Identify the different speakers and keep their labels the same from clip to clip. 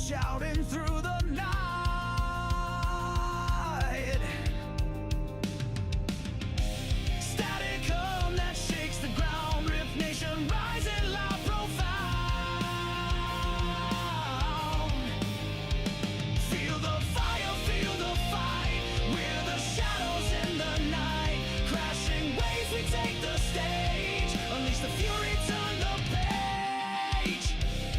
Speaker 1: shouting through the night. Static hum that shakes the ground, Riff Nation rising loud, profound. Feel the fire, feel the fight. We're the shadows in the night. Crashing waves, we take the stage. Unleash the fury, turn the page.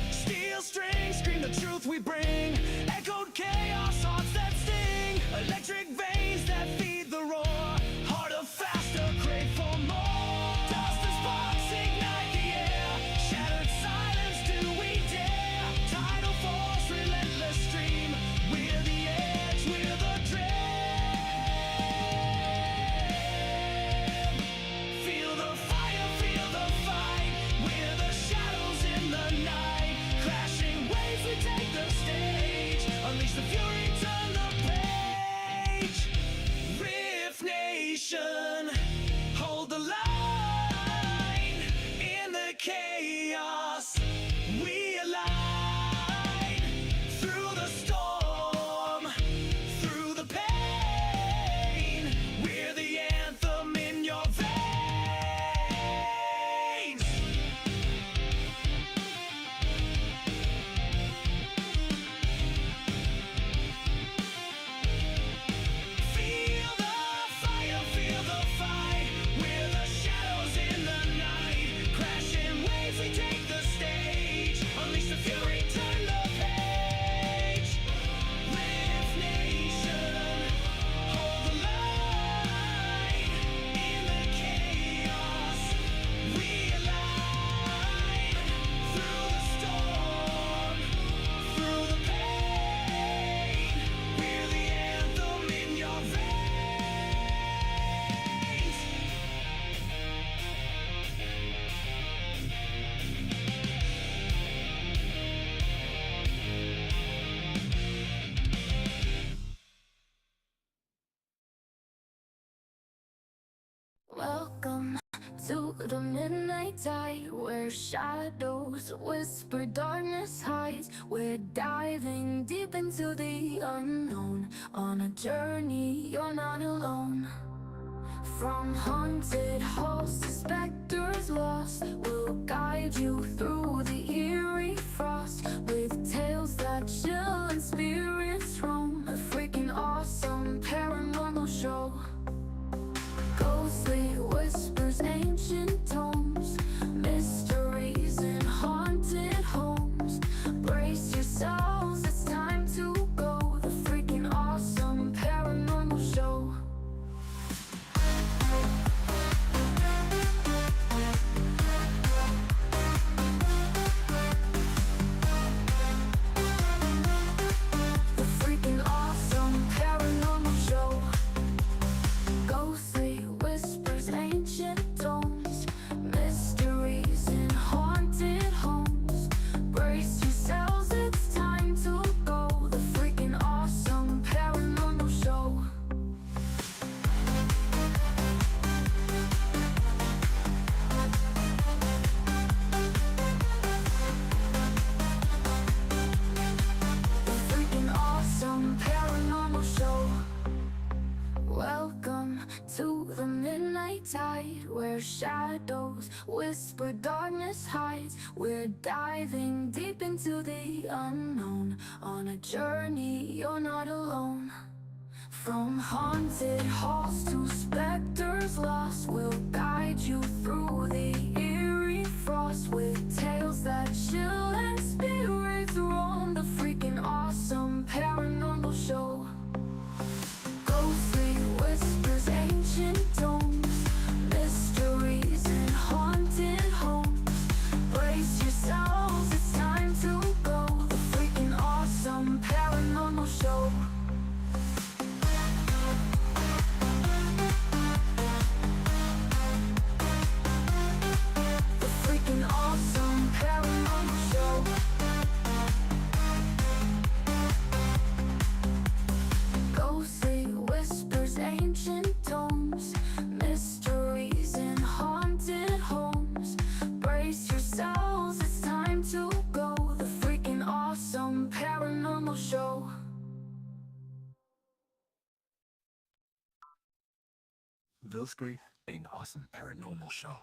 Speaker 1: Steel strings scream the truth we bring. Echoed chaos, hearts that sting. Electric veins that feed the roar. Harder, faster, crave for more. Dust and sparks ignite the air. Shattered silence, do we dare? Tidal force, relentless stream. We're the edge, we're the dream. Feel the fire, feel the fight. We're the shadows in the night. Crashing waves, we take the stage. Unleash the fury, turn the page. Riff Nation, hold the line. In the chaos, we align. Through the storm, through the pain, we're the anthem in your veins. Feel the fire, feel the fight. We're the shadows in the night. Crashing waves, we take the stage. Unleash the fury, turn the page. Riff Nation, hold the line. In the chaos, we align. Through the storm, through the pain, we're the anthem in your veins.
Speaker 2: Welcome to the midnight tide, where shadows whisper, darkness hides. We're diving deep into the unknown. On a journey, you're not alone. From haunted halls to specters lost, we'll guide you through the eerie frost. With tales that chill and spirits roam, a freaking awesome paranormal show. Ghostly whispers, ancient tomes, mysteries in haunted homes. Brace yourselves, it's time to go. The freaking awesome paranormal show. The freaking awesome paranormal show. Ghostly whispers, ancient tomes, mysteries in haunted homes. Brace yourselves, it's time to go. The freaking awesome paranormal show. The freaking awesome paranormal show. Welcome to the midnight tide, where shadows whisper, darkness hides. We're diving deep into the unknown. On a journey, you're not alone. From haunted halls to specters lost, we'll guide you through the eerie frost. With tales that chill and spirits roam. The freaking awesome paranormal show. Ghostly whispers, ancient tomes, mysteries in haunted homes. Brace yourselves, it's time to go. The freaking awesome paranormal show. The freaking awesome paranormal show. Ghostly whispers, ancient tomes, mysteries in haunted homes. Brace yourselves, it's time to go. The freaking awesome paranormal
Speaker 3: The Freakin Awesome Paranormal Show.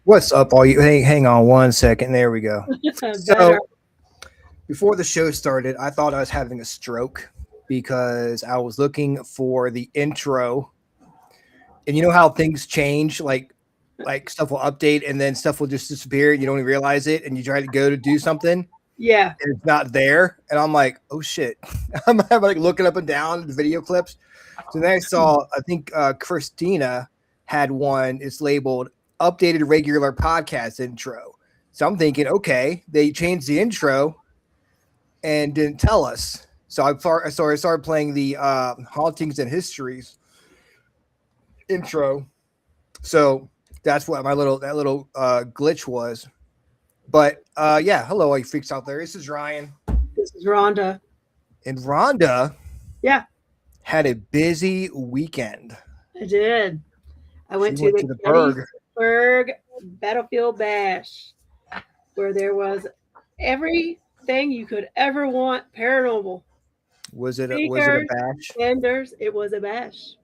Speaker 4: What's up, all you? Hang on one second. There we go.
Speaker 5: Better.
Speaker 4: So before the show started, I thought I was having a stroke because I was looking for the intro, and you know how things change, like stuff will update and then stuff will just disappear. You don't even realize it, and you try to go to do something,
Speaker 5: Yeah.
Speaker 4: and it's not there. And I'm like, oh shit! I'm like looking up and down the video clips. So then I saw, I think Christina had one. It's labeled "Updated Regular Podcast Intro." So I'm thinking, okay, they changed the intro and didn't tell us. So I started playing the Hauntings and Histories intro. So that's what my little glitch was. But yeah, hello, all you freaks out there. This is Ryan,
Speaker 5: This is Rhonda.
Speaker 4: and Rhonda
Speaker 5: Yeah,
Speaker 4: had a busy weekend.
Speaker 5: I did. I went
Speaker 4: She
Speaker 5: to the
Speaker 4: Berg.
Speaker 5: Gettysburg Battlefield Bash, where there was everything you could ever want paranormal.
Speaker 4: Was it a
Speaker 5: Speakers,
Speaker 4: bash?
Speaker 5: vendors, it was a bash.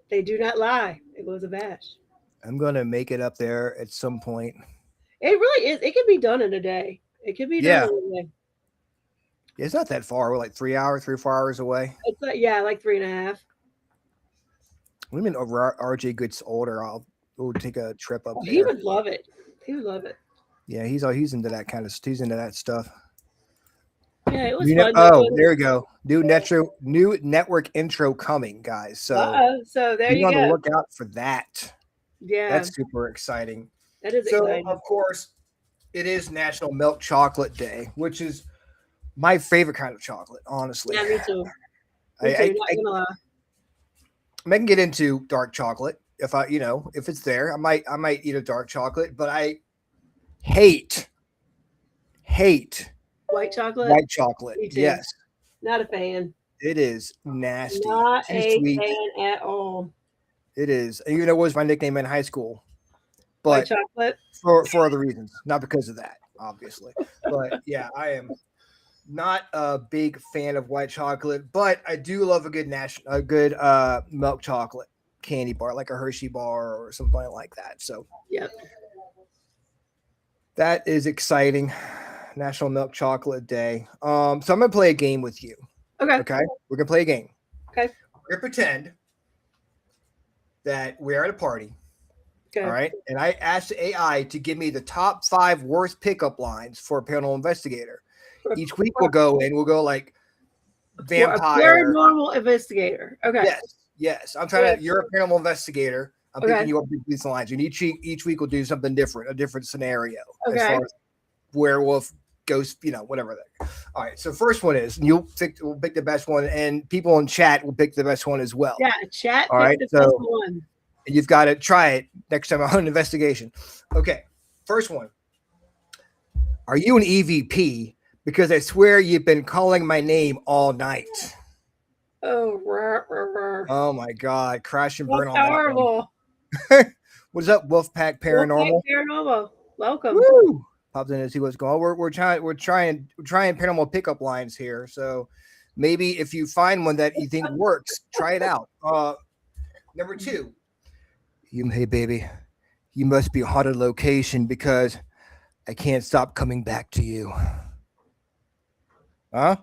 Speaker 5: They do not lie. It was a bash.
Speaker 4: I'm gonna make it up there at some point.
Speaker 5: It really is. It can be done in a day. It can be done in a day.
Speaker 4: It's not that far. We're like 3 or 4 hours away.
Speaker 5: It's like 3.5.
Speaker 4: When RJ gets older, we'll take a trip up there.
Speaker 5: He would love it. He would love it.
Speaker 4: Yeah, he's into that kind of. He's into that stuff.
Speaker 5: Yeah, it was
Speaker 4: You know,
Speaker 5: fun.
Speaker 4: oh, there we go. New network intro coming, guys. So
Speaker 5: So there
Speaker 4: be
Speaker 5: you
Speaker 4: on the
Speaker 5: go.
Speaker 4: lookout for that.
Speaker 5: Yeah,
Speaker 4: That's super exciting.
Speaker 5: that is
Speaker 4: So
Speaker 5: exciting.
Speaker 4: of course, it is National Milk Chocolate Day, which is my favorite kind of chocolate. Honestly,
Speaker 5: Yeah, me too.
Speaker 4: I
Speaker 5: Not gonna lie.
Speaker 4: can get into dark chocolate if if it's there. I might eat a dark chocolate, but I hate
Speaker 5: White chocolate.
Speaker 4: white chocolate.
Speaker 5: Me too.
Speaker 4: Yes,
Speaker 5: Not a fan.
Speaker 4: it is nasty.
Speaker 5: Not
Speaker 4: Too
Speaker 5: a
Speaker 4: sweet.
Speaker 5: fan at all.
Speaker 4: It is. And what was my nickname in high school?
Speaker 5: White
Speaker 4: But
Speaker 5: chocolate.
Speaker 4: for other reasons, not because of that, obviously. But yeah, I am not a big fan of white chocolate, but I do love a good milk chocolate candy bar, like a Hershey bar or something like that. So
Speaker 5: Yep.
Speaker 4: that is exciting. National Milk Chocolate Day. So I'm gonna play a game with you.
Speaker 5: Okay.
Speaker 4: Okay, we're gonna play a game.
Speaker 5: Okay.
Speaker 4: We're gonna pretend that we're at a party.
Speaker 5: Okay.
Speaker 4: All right. And I asked the AI to give me the top 5 worst pickup lines for a paranormal investigator. Each week we'll go like
Speaker 5: For a
Speaker 4: vampire.
Speaker 5: paranormal investigator. Okay.
Speaker 4: Yes. I'm trying to. You're a paranormal investigator. I'm
Speaker 5: Okay.
Speaker 4: picking you up with these lines, and each week we'll do something different, a different scenario as
Speaker 5: Okay.
Speaker 4: far as werewolf, ghost, whatever. All right. So first one is we'll pick the best one, and people in chat will pick the best one as well.
Speaker 5: Yeah. Chat.
Speaker 4: All right,
Speaker 5: Pick the
Speaker 4: so-
Speaker 5: first one.
Speaker 4: And you've got to try it next time on an investigation. Okay, first one. Are you an EVP? Because I swear you've been calling my name all night.
Speaker 5: Oh, rah, rah, rah.
Speaker 4: Oh my God, crash and burn
Speaker 5: That's
Speaker 4: on that one.
Speaker 5: horrible.
Speaker 4: What's up, Wolfpack Paranormal?
Speaker 5: Paranormal. Welcome.
Speaker 4: Woo! Popped in to see what's going on. We're trying paranormal pickup lines here. So maybe if you find one that you think works, try it out. Number 2. Hey baby, you must be a haunted location because I can't stop coming back to you. Huh?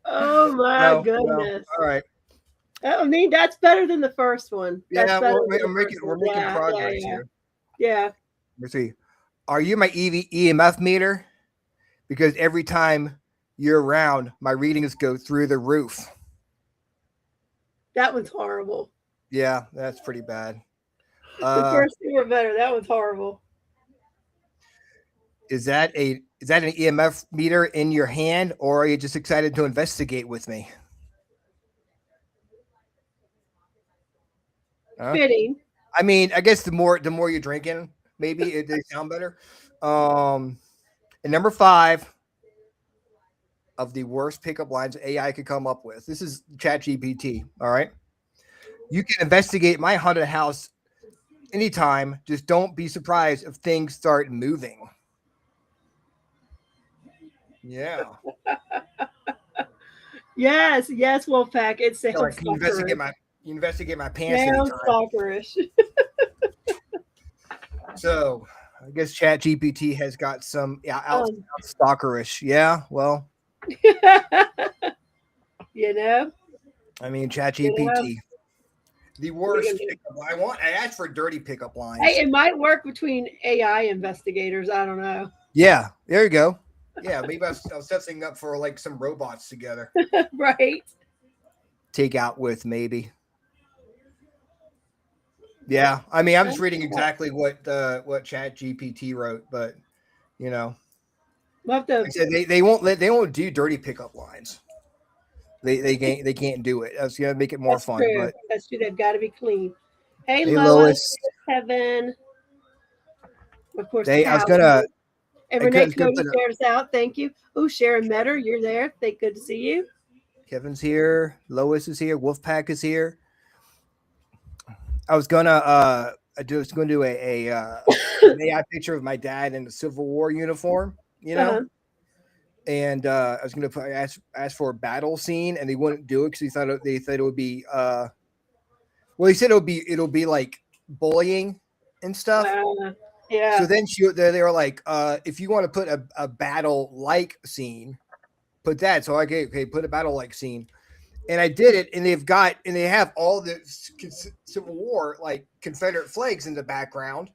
Speaker 5: Oh my
Speaker 4: No.
Speaker 5: goodness.
Speaker 4: All right.
Speaker 5: I mean, that's better than the first one. That's
Speaker 4: Yeah,
Speaker 5: better
Speaker 4: we're
Speaker 5: than the
Speaker 4: making
Speaker 5: first one. Yeah,
Speaker 4: progress
Speaker 5: yeah,
Speaker 4: here.
Speaker 5: Yeah.
Speaker 4: Let's see. Are you my EMF meter? Because every time you're around, my readings go through the roof.
Speaker 5: That one's horrible.
Speaker 4: Yeah, that's pretty bad.
Speaker 5: The first two were better. That one's horrible.
Speaker 4: Is that an EMF meter in your hand, or are you just excited to investigate with me? Huh?
Speaker 5: Fitting.
Speaker 4: I mean, I guess the more you're drinking, maybe they sound better. And number 5 of the worst pickup lines AI could come up with. This is ChatGPT. All right. You can investigate my haunted house anytime. Just don't be surprised if things start moving. Yeah.
Speaker 5: Yes, Wolfpack. It's the
Speaker 4: Like, can you investigate You investigate my pants
Speaker 5: Now
Speaker 4: anytime.
Speaker 5: stalkerish.
Speaker 4: So I guess ChatGPT has got some out
Speaker 5: Um,
Speaker 4: stalkerish. Yeah, well,
Speaker 5: you know,
Speaker 4: I mean,
Speaker 5: you know,
Speaker 4: ChatGPT, the worst
Speaker 5: do?
Speaker 4: pickup. I asked for dirty pickup lines.
Speaker 5: Hey, it might work between AI investigators. I don't know.
Speaker 4: Yeah, there you go. Yeah, maybe I'll set something up for like some robots together.
Speaker 5: Right.
Speaker 4: Take out with maybe. Yeah, I mean, I'm just reading exactly what ChatGPT wrote, but you know,
Speaker 5: We'll have to.
Speaker 4: like I said they won't do dirty pickup lines. They can't do it. That's gonna make it more
Speaker 5: That's
Speaker 4: fun.
Speaker 5: true.
Speaker 4: But
Speaker 5: That's true. They've got to be clean. Hey,
Speaker 4: hey,
Speaker 5: Lois,
Speaker 4: Lois,
Speaker 5: Kevin, of course,
Speaker 4: I was
Speaker 5: Cal.
Speaker 4: gonna.
Speaker 5: And
Speaker 4: I
Speaker 5: Renee
Speaker 4: was gonna
Speaker 5: Cody
Speaker 4: put
Speaker 5: shared us out. Thank you. Oh, Sharon Metter, you're there. Thank good to see you.
Speaker 4: Kevin's here. Lois is here. Wolfpack is here. I was gonna do an AI picture of my dad in the Civil War uniform, you know.
Speaker 5: Uh-huh.
Speaker 4: And I was gonna ask for a battle scene, and they wouldn't do it because they thought it would be well, he said it'll be like bullying and stuff.
Speaker 5: Yeah.
Speaker 4: So then they were like, if you want to put a battle like scene, put that. So okay, put a battle like scene. And I did it, and they have all the Civil War like Confederate flags in the background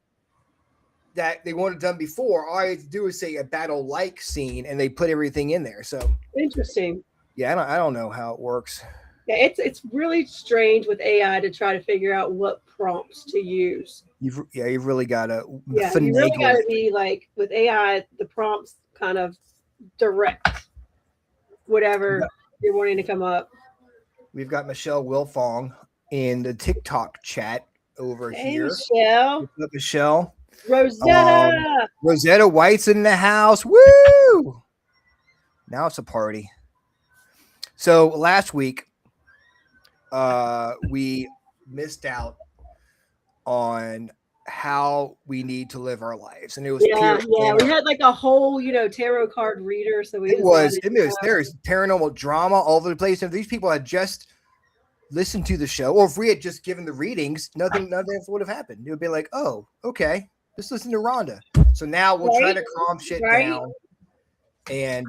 Speaker 4: that they wanted done before. All I had to do is say a battle like scene, and they put everything in there. So
Speaker 5: Interesting.
Speaker 4: yeah, I don't know how it works.
Speaker 5: Yeah, it's really strange with AI to try to figure out what prompts to use.
Speaker 4: You've really got to
Speaker 5: Yeah, you really got to be like with AI, the prompts kind of direct whatever you're wanting to come up.
Speaker 4: We've got Michelle Wilfong in the TikTok chat over
Speaker 5: Hey,
Speaker 4: here.
Speaker 5: Michelle.
Speaker 4: What's up, Michelle?
Speaker 5: Rosetta.
Speaker 4: Rosetta White's in the house. Woo! Now it's a party. So last week, we missed out on how we need to live our lives, and it was
Speaker 5: We had like a whole tarot card reader, so
Speaker 4: there's paranormal drama all over the place. And if these people had just listened to the show, or if we had just given the readings, nothing would have happened. It would be like, oh, okay, just listen to Rhonda. So now we'll try to calm shit down and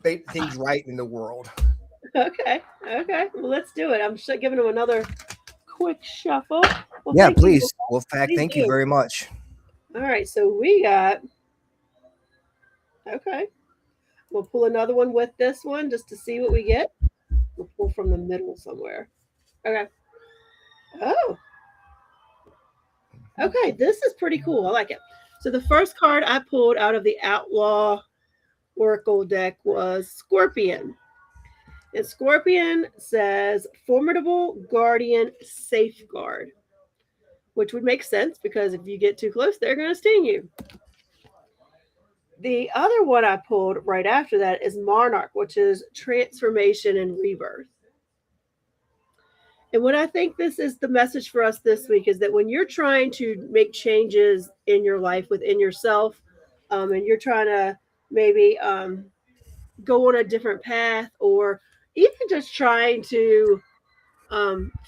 Speaker 4: make things right in the world.
Speaker 5: Okay. Well, let's do it. I'm just giving them another quick shuffle. Well,
Speaker 4: yeah, please. Wolfpack, thank you very much.
Speaker 5: All right, so we got. Okay. We'll pull another one with this one just to see what we get. We'll pull from the middle somewhere. Okay. Oh. Okay, this is pretty cool. I like it. So the first card I pulled out of the Outlaw Oracle deck was Scorpion. And Scorpion says formidable guardian safeguard, which would make sense because if you get too close, they're going to sting you. The other one I pulled right after that is Monarch, which is transformation and rebirth. And what I think this is the message for us this week is that when you're trying to make changes in your life within yourself, and you're trying to maybe go on a different path, or even just trying to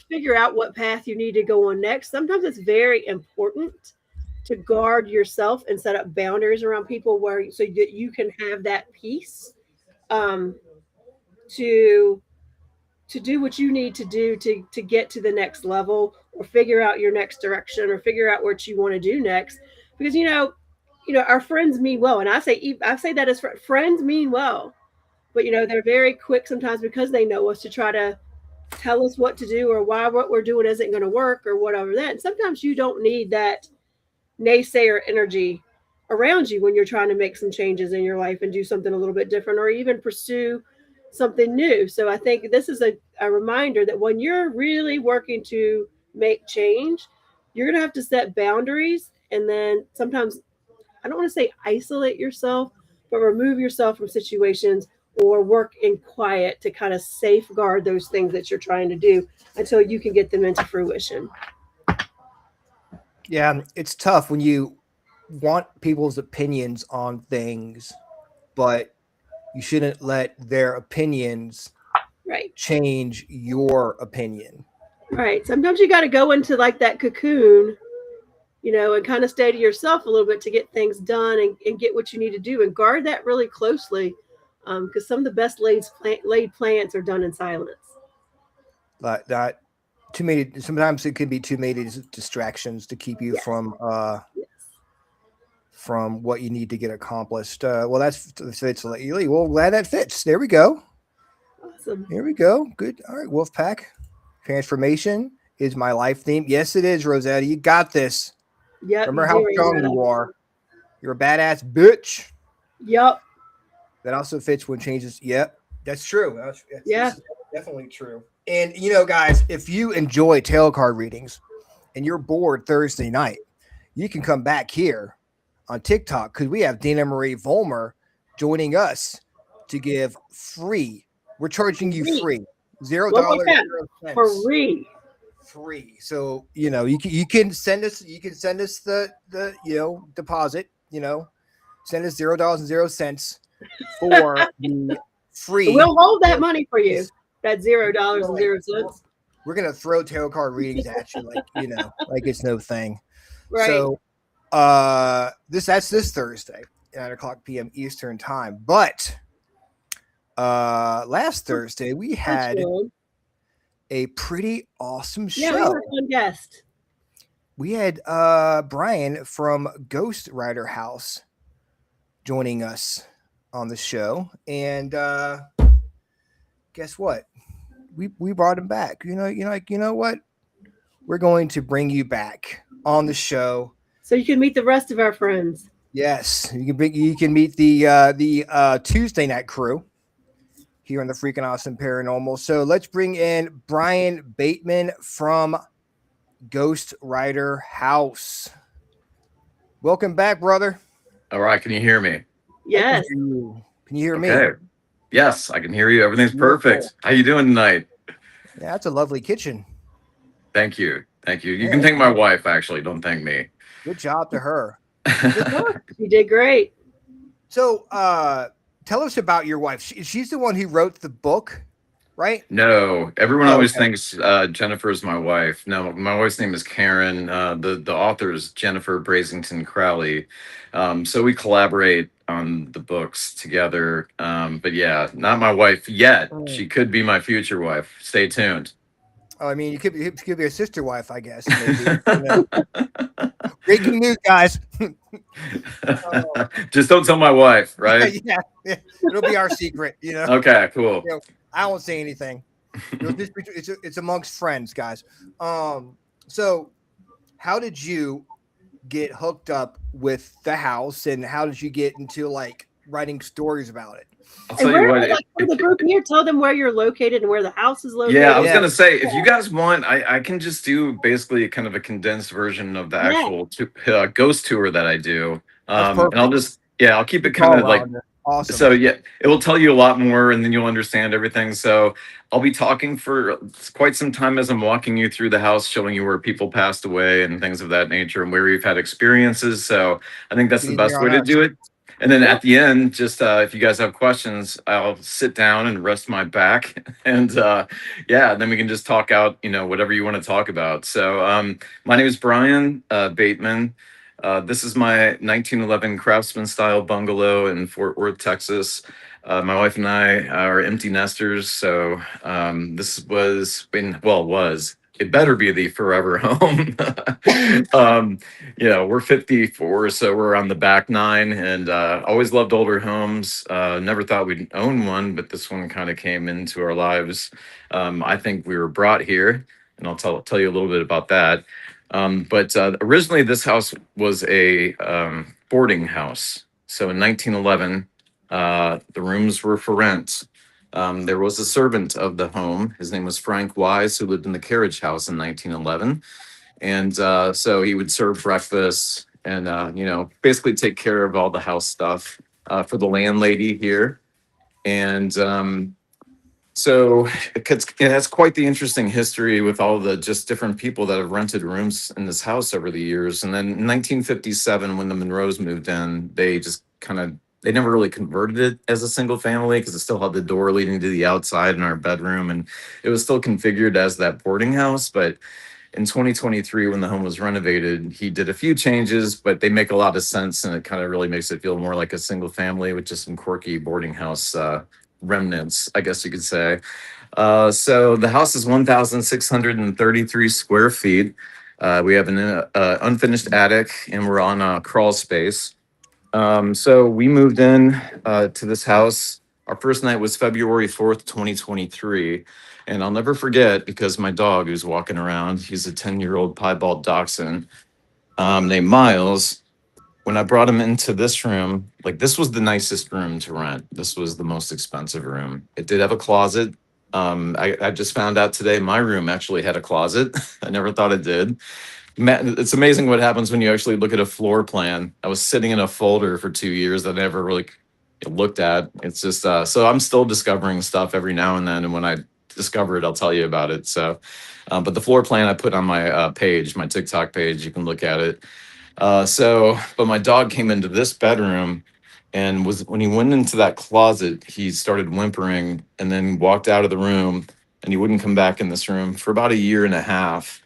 Speaker 5: figure out what path you need to go on next, sometimes it's very important to guard yourself and set up boundaries around people so that you can have that peace to do what you need to do to get to the next level, or figure out your next direction, or figure out what you want to do next. Because our friends mean well, and I say that as friends mean well, but they're very quick sometimes because they know us to try to tell us what to do, or why what we're doing isn't going to work, or whatever that. And sometimes you don't need that naysayer energy around you when you're trying to make some changes in your life and do something a little bit different, or even pursue something new. So I think this is a reminder that when you're really working to make change, you're going to have to set boundaries. And then sometimes, I don't want to say isolate yourself, but remove yourself from situations, or work in quiet to kind of safeguard those things that you're trying to do until you can get them into fruition.
Speaker 4: Yeah, it's tough when you want people's opinions on things, but you shouldn't let their opinions
Speaker 5: Right.
Speaker 4: change your opinion.
Speaker 5: Right. Sometimes you got to go into like that cocoon, and kind of stay to yourself a little bit to get things done and get what you need to do and guard that really closely. Because some of the best laid plans are done in silence.
Speaker 4: Like that, too many. Sometimes it can be too many distractions to keep you
Speaker 5: Yes. Yes.
Speaker 4: from what you need to get accomplished. Well, that fits lately. Well, glad that fits. There we go.
Speaker 5: Awesome.
Speaker 4: Here we go. Good. All right, Wolfpack. Transformation is my life theme. Yes, it is, Rosetta. You got this.
Speaker 5: Yep.
Speaker 4: Remember
Speaker 5: you
Speaker 4: how
Speaker 5: do,
Speaker 4: strong
Speaker 5: Rosetta.
Speaker 4: you are. You're a badass bitch.
Speaker 5: Yep.
Speaker 4: That also fits when changes. Yep, that's true.
Speaker 5: Yeah.
Speaker 4: Definitely true. And guys, if you enjoy tarot card readings and you're bored Thursday night, you can come back here on TikTok because we have Dana Marie Volmer joining us to give free. We're charging you free. $0.
Speaker 5: One more time.
Speaker 4: Free. Free. So you can send us the deposit. Send us $0.00 for the free.
Speaker 5: We'll hold that money for you. That $0.00.
Speaker 4: We're gonna throw tarot card readings at you like it's no thing.
Speaker 5: Right.
Speaker 4: So that's this Thursday, 9:00 p.m. Eastern time. But last Thursday we had a pretty awesome show.
Speaker 5: Yeah, we had a fun guest.
Speaker 4: We had Brian from Ghost Rider House joining us on the show, and guess what? We brought him back. You know what? We're going to bring you back on the show
Speaker 5: so you can meet the rest of our friends.
Speaker 4: Yes, you can meet the Tuesday night crew here on the Freakin Awesome Paranormal. So let's bring in Brian Bateman from Ghost Rider House. Welcome back, brother.
Speaker 6: All right, can you hear me?
Speaker 5: Yes.
Speaker 4: Can you hear me?
Speaker 6: Okay. Yes, I can hear you. Everything's perfect. How you doing tonight?
Speaker 4: Yeah, that's a lovely kitchen.
Speaker 6: Thank you. Thank you. You can thank my wife, actually. Don't thank me.
Speaker 4: Good job to her.
Speaker 5: You did great.
Speaker 4: So tell us about your wife. She's the one who wrote the book, right?
Speaker 6: No, everyone always thinks Jennifer is my wife. No, my wife's name is Karen. The author is Jennifer Brasington-Crowley. So we collaborate on the books together. But yeah, not my wife yet. She could be my future wife. Stay tuned.
Speaker 4: Oh, I mean, you could be a sister wife, I guess. Maybe. Breaking news, guys.
Speaker 6: Just don't tell my wife, right?
Speaker 4: Yeah, it'll be our secret.
Speaker 6: Okay, cool.
Speaker 4: I won't say anything. It's amongst friends, guys. So how did you get hooked up with the house, and how did you get into writing stories about it?
Speaker 6: I'll tell you what.
Speaker 5: For the group here, tell them where you're located and where the house is located.
Speaker 6: Yeah, I was gonna say, if you guys want, I can just do basically kind of a condensed version of the actual ghost tour that I do. And I'll keep it kind of like
Speaker 4: awesome.
Speaker 6: So yeah, it will tell you a lot more, and then you'll understand everything. So I'll be talking for quite some time as I'm walking you through the house, showing you where people passed away and things of that nature, and where we've had experiences. So I think that's the best way to do it. And then at the end, just if you guys have questions, I'll sit down and rest my back, and then we can just talk out, whatever you want to talk about. So my name is Brian Bateman. This is my 1911 craftsman style bungalow in Fort Worth, Texas. My wife and I are empty nesters, so this was it better be the forever home. We're 54, so we're on the back nine, and always loved older homes. Never thought we'd own one, but this one kind of came into our lives. I think we were brought here, and I'll tell you a little bit about that. But originally, this house was a boarding house. So in 1911, the rooms were for rent. There was a servant of the home. His name was Frank Wise, who lived in the carriage house in 1911. And so he would serve breakfast and, basically take care of all the house stuff for the landlady here. And so it has quite the interesting history with all the just different people that have rented rooms in this house over the years. And then in 1957, when the Monroes moved in, they just kind of They never really converted it as a single family because it still had the door leading to the outside in our bedroom, and it was still configured as that boarding house. But in 2023, when the home was renovated, he did a few changes, but they make a lot of sense, and it kind of really makes it feel more like a single family with just some quirky boarding house remnants, I guess you could say. So the house is 1,633 square feet. We have an unfinished attic, and we're on a crawl space. So we moved in to this house. Our first night was February 4th, 2023. And I'll never forget because my dog who's walking around, he's a 10-year-old piebald dachshund named Miles. When I brought him into this room, like this was the nicest room to rent. This was the most expensive room. It did have a closet. I just found out today my room actually had a closet. I never thought it did. It's amazing what happens when you actually look at a floor plan. I was sitting in a folder for 2 years that I never really looked at. It's just so I'm still discovering stuff every now and then, and when I discover it, I'll tell you about it. So, but the floor plan I put on my page, my TikTok page, you can look at it. But my dog came into this bedroom, and was when he went into that closet, he started whimpering and then walked out of the room, and he wouldn't come back in this room for about a year and a half.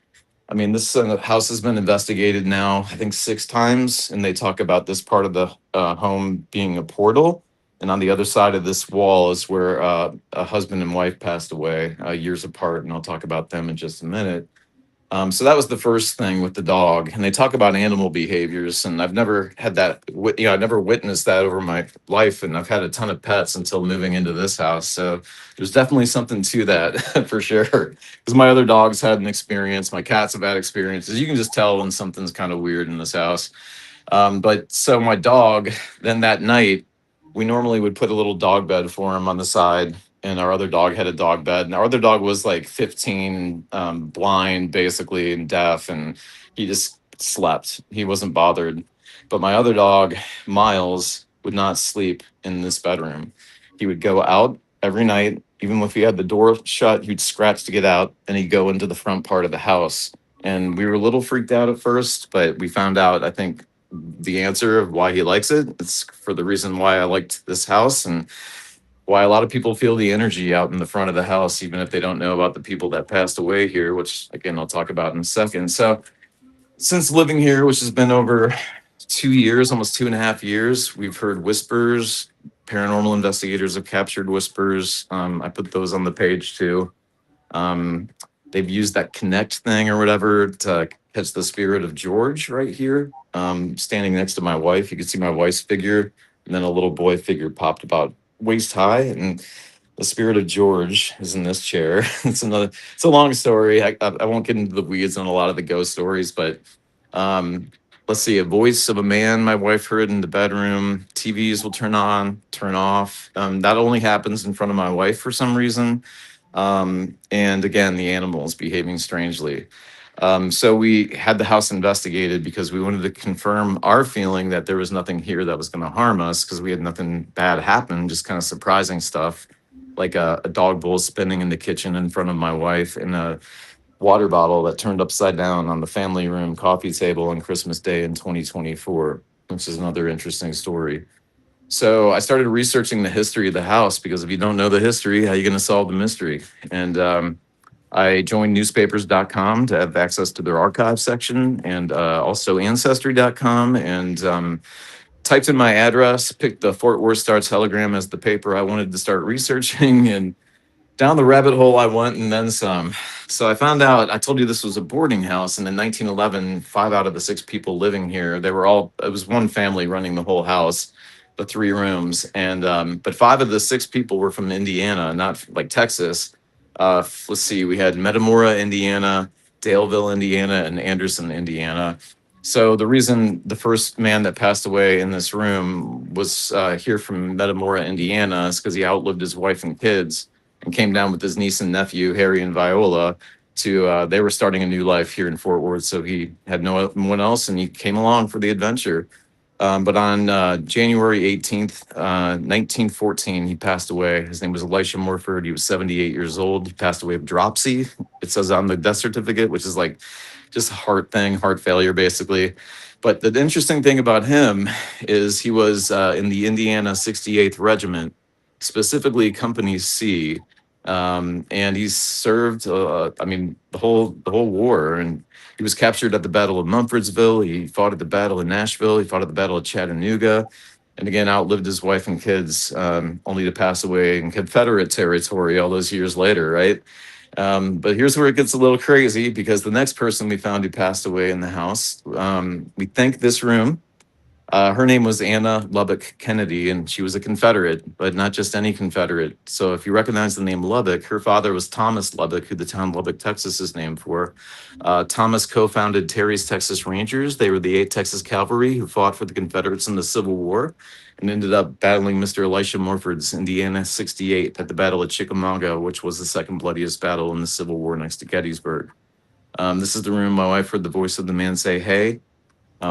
Speaker 6: I mean, this house has been investigated now, I think 6 times, and they talk about this part of the home being a portal. And on the other side of this wall is where a husband and wife passed away years apart, and I'll talk about them in just a minute. So that was the first thing with the dog, and they talk about animal behaviors, and I've never had that. I never witnessed that over my life, and I've had a ton of pets until moving into this house. So there's definitely something to that for sure. Because my other dogs had an experience, my cats have had experiences. You can just tell when something's kind of weird in this house. But so my dog, then that night, we normally would put a little dog bed for him on the side, and our other dog had a dog bed. And our other dog was like 15, blind basically, and deaf, and he just slept. He wasn't bothered. But my other dog, Miles, would not sleep in this bedroom. He would go out every night, even if he had the door shut, he'd scratch to get out, and he'd go into the front part of the house. And we were a little freaked out at first, but we found out, I think, the answer of why he likes it. It's for the reason why I liked this house, and why a lot of people feel the energy out in the front of the house, even if they don't know about the people that passed away here, which again, I'll talk about in a second. So since living here, which has been over 2 years, almost 2.5 years, we've heard whispers. Paranormal investigators have captured whispers. I put those on the page too. Um, they've used that connect thing or whatever to catch the spirit of George right here, standing next to my wife. You can see my wife's figure, and then a little boy figure popped about waist high, and the spirit of George is in this chair. It's a long story. I won't get into the weeds on a lot of the ghost stories, but um, let's see, a voice of a man my wife heard in the bedroom. TVs will turn on, turn off. That only happens in front of my wife for some reason. And again, the animals behaving strangely. So we had the house investigated because we wanted to confirm our feeling that there was nothing here that was going to harm us, because we had nothing bad happen, just kind of surprising stuff, like a dog bowl spinning in the kitchen in front of my wife, and a water bottle that turned upside down on the family room coffee table on Christmas Day in 2024, which is another interesting story. So I started researching the history of the house, because if you don't know the history, how are you going to solve the mystery? And I joined newspapers.com to have access to their archive section, and also ancestry.com, and typed in my address, picked the Fort Worth Star Telegram as the paper I wanted to start researching, and down the rabbit hole I went, and then some. So I found out, I told you this was a boarding house, and in 1911, 5 out of the 6 people living here, it was one family running the whole house, the 3 rooms. And but 5 of the 6 people were from Indiana, not like Texas. Let's see, we had Metamora, Indiana, Daleville, Indiana, and Anderson, Indiana. So the reason the first man that passed away in this room was here from Metamora, Indiana, is because he outlived his wife and kids, and came down with his niece and nephew, Harry and Viola, to they were starting a new life here in Fort Worth. So he had no one else, and he came along for the adventure. But on January 18th, 1914, he passed away. His name was Elisha Morford. He was 78 years old. He passed away of dropsy. It says on the death certificate, which is like just a heart thing, heart failure, basically. But the interesting thing about him is he was in the Indiana 68th Regiment, specifically Company C, and he served. I mean, the whole war, and he was captured at the Battle of Mumfordsville. He fought at the Battle of Nashville. He fought at the Battle of Chattanooga, and again outlived his wife and kids, only to pass away in Confederate territory all those years later. Right. But here's where it gets a little crazy because the next person we found who passed away in the house, we think this room, her name was Anna Lubbock Kennedy, and she was a Confederate, but not just any Confederate. So if you recognize the name Lubbock, her father was Thomas Lubbock, who the town Lubbock, Texas is named for. Thomas co-founded Terry's Texas Rangers. They were the 8th Texas Cavalry who fought for the Confederates in the Civil War and ended up battling Mr. Elisha Morford's Indiana 68 at the Battle of Chickamauga, which was the second bloodiest battle in the Civil War next to Gettysburg. This is the room my wife heard the voice of the man say, "Hey."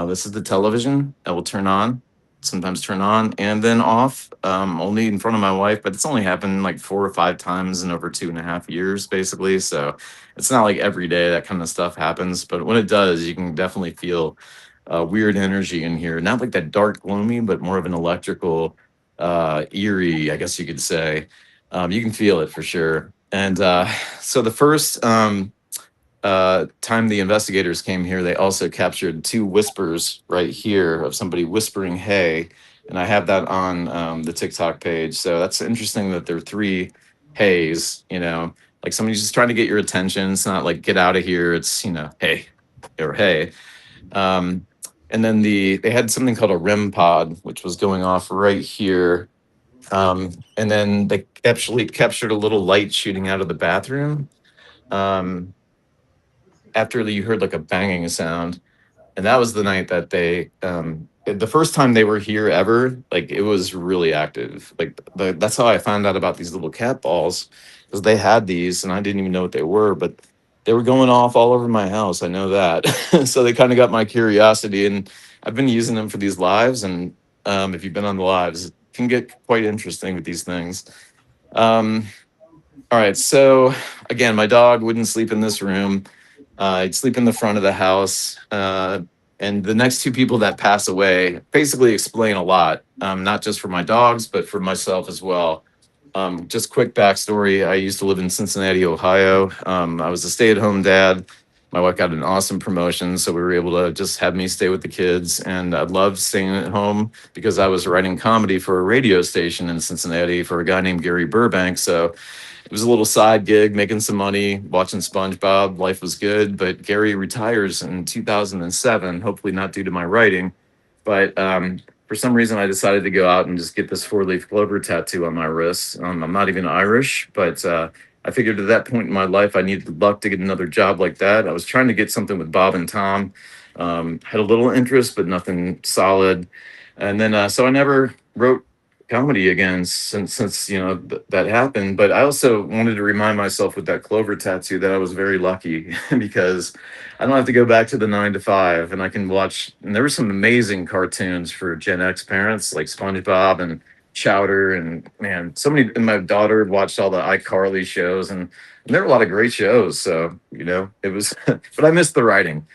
Speaker 6: This is the television that will turn on, sometimes turn on and then off, only in front of my wife, but it's only happened like 4 or 5 times in over 2.5 years, basically. So it's not like every day that kind of stuff happens, but when it does, you can definitely feel weird energy in here. Not like that dark, gloomy, but more of an electrical, eerie, I guess you could say. You can feel it for sure. And so the first time the investigators came here, they also captured 2 whispers right here of somebody whispering, "Hey." And I have that on the TikTok page. So that's interesting that there are 3 heys, like somebody's just trying to get your attention. It's not like get out of here. It's, hey or hey. And then they had something called a REM pod, which was going off right here. And then they actually captured a little light shooting out of the bathroom. After you heard like a banging sound, and that was the night that the first time they were here ever, like it was really active. Like that's how I found out about these little cat balls, because they had these and I didn't even know what they were, but they were going off all over my house. I know that. So they kind of got my curiosity, and I've been using them for these lives. And if you've been on the lives, it can get quite interesting with these things. All right, so again, my dog wouldn't sleep in this room. I'd sleep in the front of the house. And the next 2 people that pass away basically explain a lot, not just for my dogs, but for myself as well. Just quick backstory. I used to live in Cincinnati, Ohio. I was a stay-at-home dad. My wife got an awesome promotion, so we were able to just have me stay with the kids. And I loved staying at home because I was writing comedy for a radio station in Cincinnati for a guy named Gary Burbank. So it was a little side gig, making some money, watching SpongeBob. Life was good, but Gary retires in 2007, hopefully not due to my writing. But for some reason, I decided to go out and just get this 4-leaf clover tattoo on my wrist. I'm not even Irish, but I figured at that point in my life, I needed luck to get another job like that. I was trying to get something with Bob and Tom. Had a little interest, but nothing solid. And then, so I never wrote comedy again since that happened. But I also wanted to remind myself with that clover tattoo that I was very lucky because I don't have to go back to the 9 to 5, and I can watch. And there were some amazing cartoons for Gen X parents like SpongeBob and Chowder, and man, somebody and my daughter watched all the iCarly shows, and there were a lot of great shows. So it was, but I missed the writing.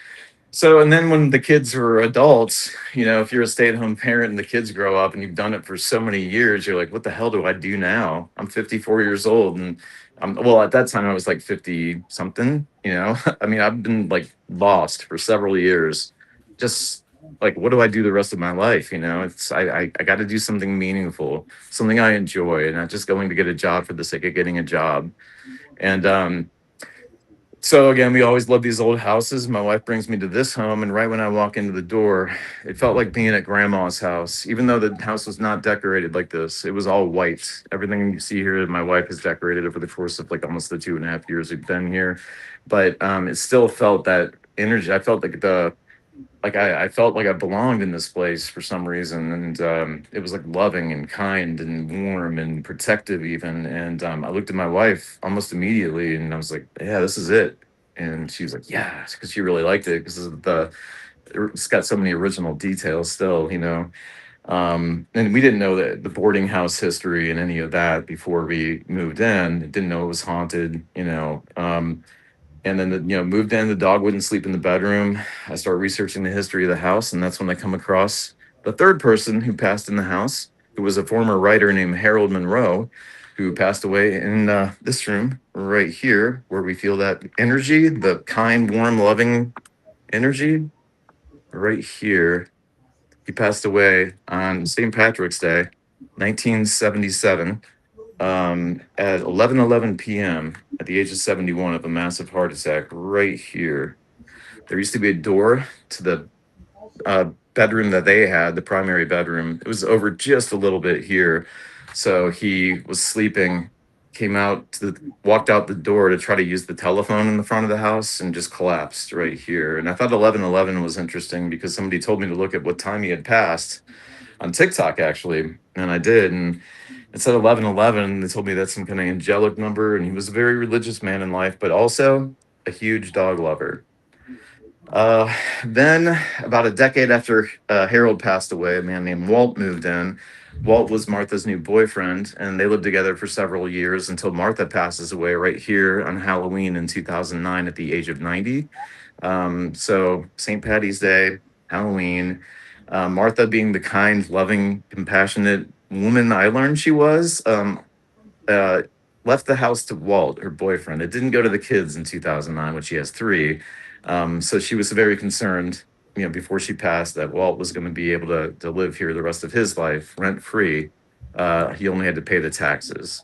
Speaker 6: So, and then when the kids were adults, if you're a stay-at-home parent and the kids grow up and you've done it for so many years, you're like, what the hell do I do now? I'm 54 years old. And well, at that time I was like 50 something, I mean, I've been like lost for several years. Just like, what do I do the rest of my life? I got to do something meaningful, something I enjoy, and not just going to get a job for the sake of getting a job. And, so again, we always love these old houses. My wife brings me to this home, and right when I walk into the door, it felt like being at grandma's house, even though the house was not decorated like this. It was all white. Everything you see here, my wife has decorated over the course of like almost the 2.5 years we've been here. But it still felt that energy. I felt like I felt like I belonged in this place for some reason. And it was like loving and kind and warm and protective even. And I looked at my wife almost immediately and I was like, yeah, this is it. And she was like, yeah, because she really liked it because it's got so many original details still, and we didn't know that the boarding house history and any of that before we moved in. Didn't know it was haunted, And then, moved in. The dog wouldn't sleep in the bedroom. I started researching the history of the house, and that's when I come across the third person who passed in the house, who was a former writer named Harold Monroe, who passed away in this room right here, where we feel that energy, the kind, warm, loving energy right here. He passed away on St. Patrick's Day, 1977, at 11:11 p.m. at the age of 71 of a massive heart attack right here. There used to be a door to the bedroom that they had, the primary bedroom. It was over just a little bit here. So he was sleeping, walked out the door to try to use the telephone in the front of the house and just collapsed right here. And I thought 11:11 was interesting because somebody told me to look at what time he had passed on TikTok, actually. And I did. And it said 11:11. They told me that's some kind of angelic number. And he was a very religious man in life, but also a huge dog lover. Then, about a decade after Harold passed away, a man named Walt moved in. Walt was Martha's new boyfriend, and they lived together for several years until Martha passes away right here on Halloween in 2009 at the age of 90. So, St. Patty's Day, Halloween, Martha being the kind, loving, compassionate woman I learned she was, uh, left the house to Walt, her boyfriend. It didn't go to the kids in 2009, which she has three. So she was very concerned, before she passed, that Walt was going to be able to live here the rest of his life rent free. He only had to pay the taxes,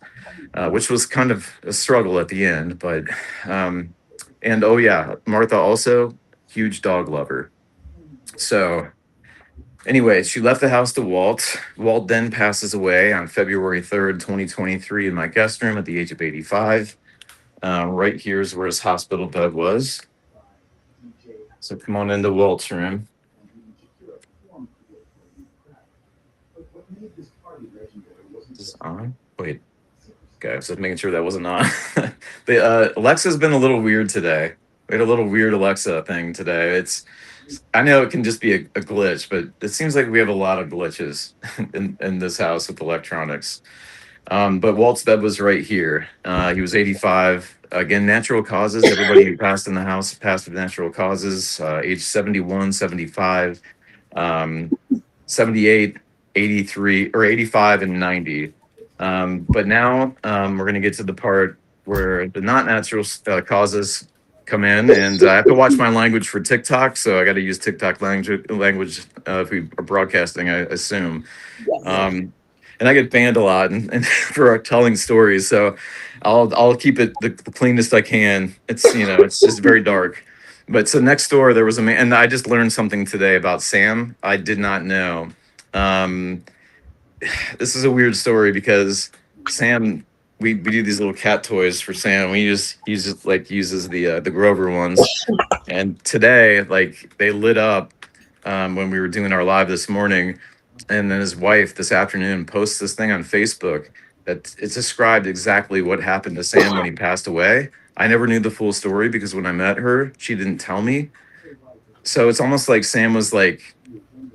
Speaker 6: which was kind of a struggle at the end. But, and oh, yeah, Martha also, huge dog lover. So, anyway, she left the house to Walt. Walt then passes away on February 3rd, 2023, in my guest room at the age of 85. Right here is where his hospital bed was. So come on into Walt's room. Is this on? Wait. Okay, so making sure that wasn't on. Alexa's been a little weird today. We had a little weird Alexa thing today. I know it can just be a glitch, but it seems like we have a lot of glitches in this house with electronics. But Walt's bed was right here. He was 85. Again, natural causes. Everybody who passed in the house passed of natural causes. Age 71, 75, 78, 83, or 85 and 90. But now we're going to get to the part where the not natural causes come in, and I have to watch my language for TikTok, so I got to use TikTok language if we are broadcasting, I assume. And I get banned a lot and for telling stories, so I'll keep it the cleanest I can. It's just very dark. But so next door there was a man, and I just learned something today about Sam. I did not know. This is a weird story because Sam, we do these little cat toys for Sam. He just uses the Grover ones. And today, like, they lit up when we were doing our live this morning. And then his wife this afternoon posts this thing on Facebook that it's described exactly what happened to Sam when he passed away. I never knew the full story because when I met her, she didn't tell me. So it's almost like Sam was like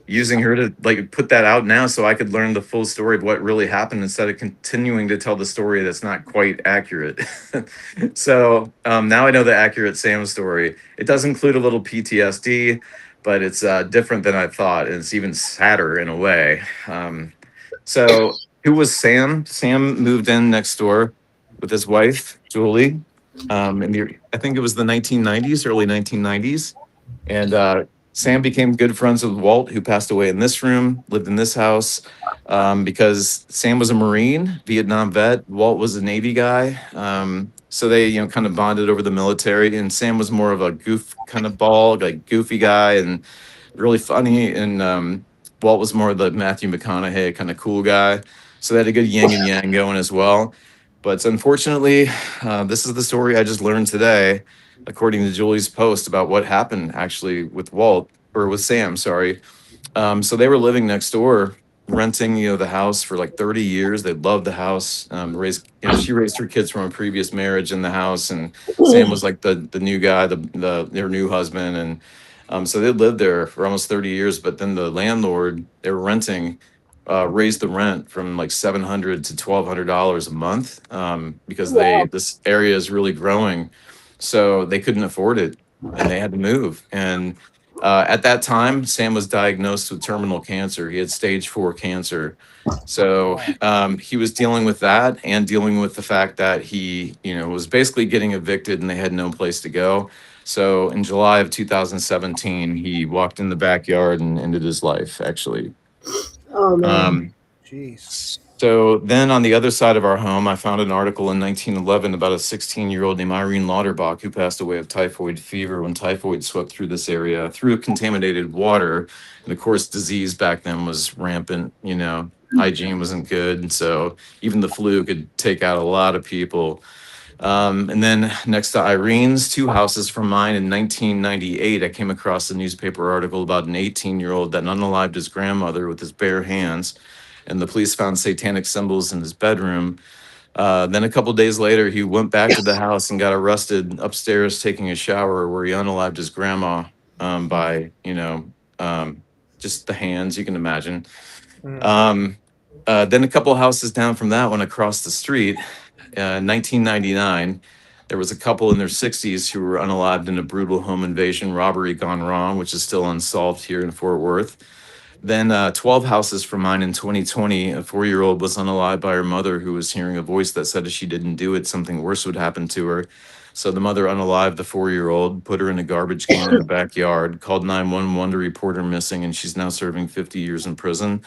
Speaker 6: using her to like put that out now so I could learn the full story of what really happened instead of continuing to tell the story that's not quite accurate. So now I know the accurate Sam story. It does include a little PTSD, but it's different than I thought. And it's even sadder in a way. So who was Sam? Sam moved in next door with his wife, Julie. I think it was the 1990s, early 1990s. And Sam became good friends with Walt, who passed away in this room, lived in this house, because Sam was a Marine, Vietnam vet. Walt was a Navy guy. So they, kind of bonded over the military. And Sam was more of a goof kind of ball, like goofy guy and really funny. And Walt was more of the Matthew McConaughey kind of cool guy. So they had a good yin and yang going as well. But unfortunately, this is the story I just learned today, according to Julie's post about what happened actually with Sam, sorry. So they were living next door, renting, the house for like 30 years. They loved the house. She raised her kids from a previous marriage in the house, and Sam was like the new guy, their new husband. And so they lived there for almost 30 years. But then the landlord they were renting raised the rent from like $700 to $1,200 a month because this area is really growing. So they couldn't afford it and they had to move. And at that time, Sam was diagnosed with terminal cancer. He had stage 4 cancer. So he was dealing with that and dealing with the fact that he, was basically getting evicted and they had no place to go. So in July of 2017, he walked in the backyard and ended his life, actually.
Speaker 5: Oh man.
Speaker 4: Jeez.
Speaker 6: So then on the other side of our home, I found an article in 1911 about a 16-year-old named Irene Lauterbach who passed away of typhoid fever when typhoid swept through this area through contaminated water. And of course, disease back then was rampant, hygiene wasn't good. And so even the flu could take out a lot of people. And then next to Irene's, 2 houses from mine in 1998, I came across a newspaper article about an 18-year-old that unalived his grandmother with his bare hands. And the police found satanic symbols in his bedroom. Then a couple days later, he went back to the house and got arrested upstairs taking a shower where he unalived his grandma by, just the hands, you can imagine. Then a couple houses down from that one across the street, 1999, there was a couple in their 60s who were unalived in a brutal home invasion robbery gone wrong, which is still unsolved here in Fort Worth. Then 12 houses from mine in 2020, a 4-year-old was unalived by her mother who was hearing a voice that said if she didn't do it, something worse would happen to her. So the mother unalived the 4-year-old, put her in a garbage can in the backyard, called 911 to report her missing, and she's now serving 50 years in prison.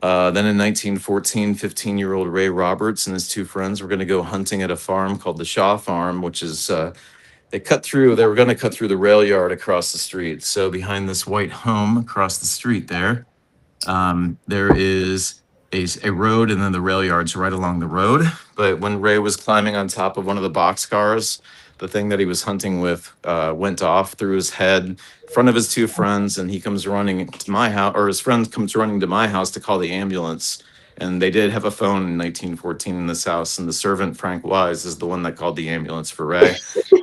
Speaker 6: Then in 1914, 15-year-old Ray Roberts and his 2 friends were going to go hunting at a farm called the Shaw Farm, which is they were going to cut through the rail yard across the street. So behind this white home across the street there is a road and then the rail yard's right along the road. But when Ray was climbing on top of one of the boxcars, the thing that he was hunting with went off through his head in front of his 2 friends, and he comes running to my house, or his friend comes running to my house to call the ambulance. And they did have a phone in 1914 in this house, and the servant, Frank Wise, is the one that called the ambulance for Ray.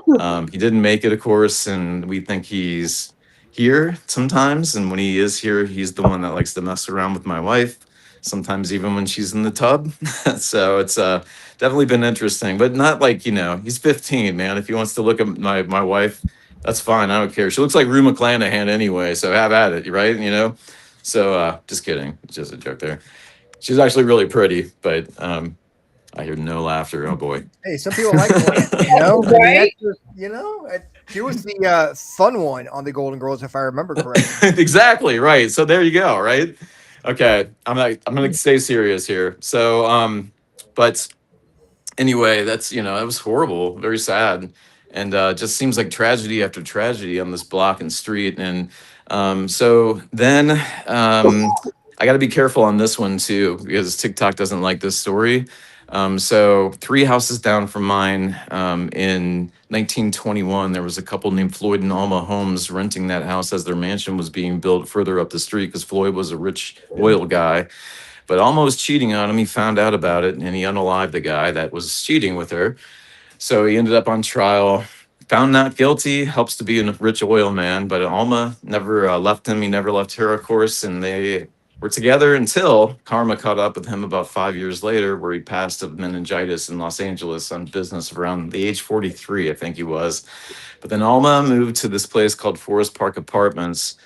Speaker 6: He didn't make it, of course, and we think he's here sometimes. And when he is here, he's the one that likes to mess around with my wife, sometimes even when she's in the tub. So it's definitely been interesting, but not like, he's 15, man. If he wants to look at my wife, that's fine. I don't care. She looks like Rue McClanahan anyway, so have at it, right? So just kidding. It's just a joke there. She's actually really pretty, but I hear no laughter. Oh boy.
Speaker 4: Hey, some people like that,
Speaker 5: Right?
Speaker 4: She was the fun one on the Golden Girls, if I remember correctly.
Speaker 6: Exactly right. So there you go. Right. Okay. I'm gonna stay serious here. So but anyway, that's it was horrible, very sad, and just seems like tragedy after tragedy on this block and street. And so then I got to be careful on this one too because TikTok doesn't like this story. So 3 houses down from mine, in 1921, there was a couple named Floyd and Alma Holmes renting that house as their mansion was being built further up the street because Floyd was a rich oil guy. But Alma was cheating on him. He found out about it and he unalived the guy that was cheating with her. So he ended up on trial, found not guilty, helps to be a rich oil man. But Alma never left him. He never left her, of course. And they were together until karma caught up with him about 5 years later, where he passed of meningitis in Los Angeles on business around the age 43, I think he was. But then Alma moved to this place called Forest Park Apartments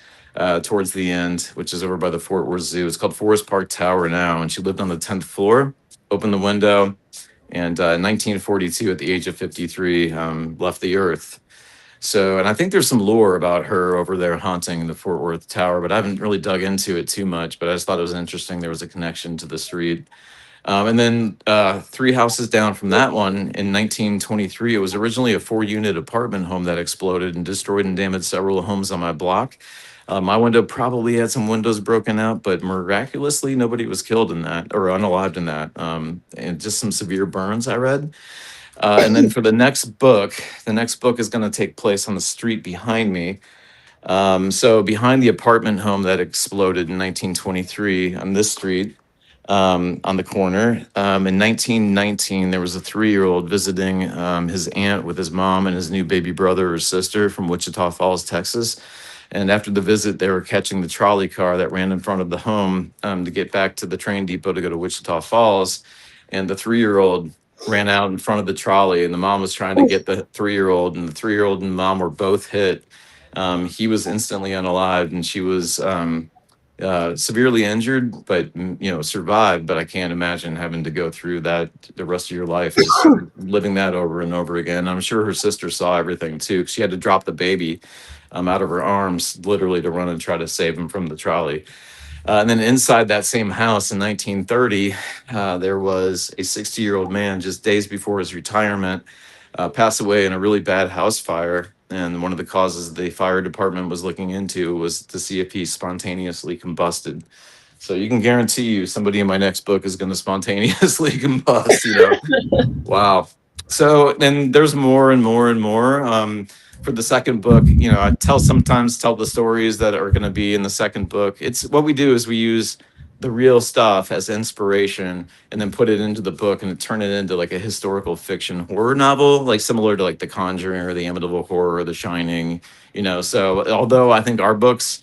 Speaker 6: towards the end, which is over by the Fort Worth Zoo. It's called Forest Park Tower now, and she lived on the 10th floor, opened the window, and in 1942, at the age of 53, left the earth. So, and I think there's some lore about her over there haunting the Fort Worth Tower, but I haven't really dug into it too much. But I just thought it was interesting. There was a connection to the street. And then 3 houses down from that one in 1923, it was originally a 4-unit apartment home that exploded and destroyed and damaged several homes on my block. My window probably had some windows broken out, but miraculously, nobody was killed in that or unalived in that. And just some severe burns, I read. And then for the next book is going to take place on the street behind me. So behind the apartment home that exploded in 1923 on this street, on the corner, in 1919, there was a 3-year-old visiting his aunt with his mom and his new baby brother or sister from Wichita Falls, Texas. And after the visit, they were catching the trolley car that ran in front of the home to get back to the train depot to go to Wichita Falls. And the 3-year-old ran out in front of the trolley, and the mom was trying to get the 3-year-old, and the 3-year-old and the mom were both hit. He was instantly unalived, and she was severely injured, but survived. But I can't imagine having to go through that the rest of your life, just living that over and over again. I'm sure her sister saw everything too, 'cause she had to drop the baby out of her arms, literally, to run and try to save him from the trolley. And then inside that same house in 1930, there was a 60-year-old man just days before his retirement, passed away in a really bad house fire. And one of the causes the fire department was looking into was to see if he spontaneously combusted. So you can guarantee you somebody in my next book is going to spontaneously combust, Wow. So then there's more and more and more. For the second book, I sometimes tell the stories that are going to be in the second book. It's what we do is we use the real stuff as inspiration and then put it into the book and turn it into like a historical fiction horror novel, like similar to like The Conjuring or The Amityville Horror or The Shining. So although I think our books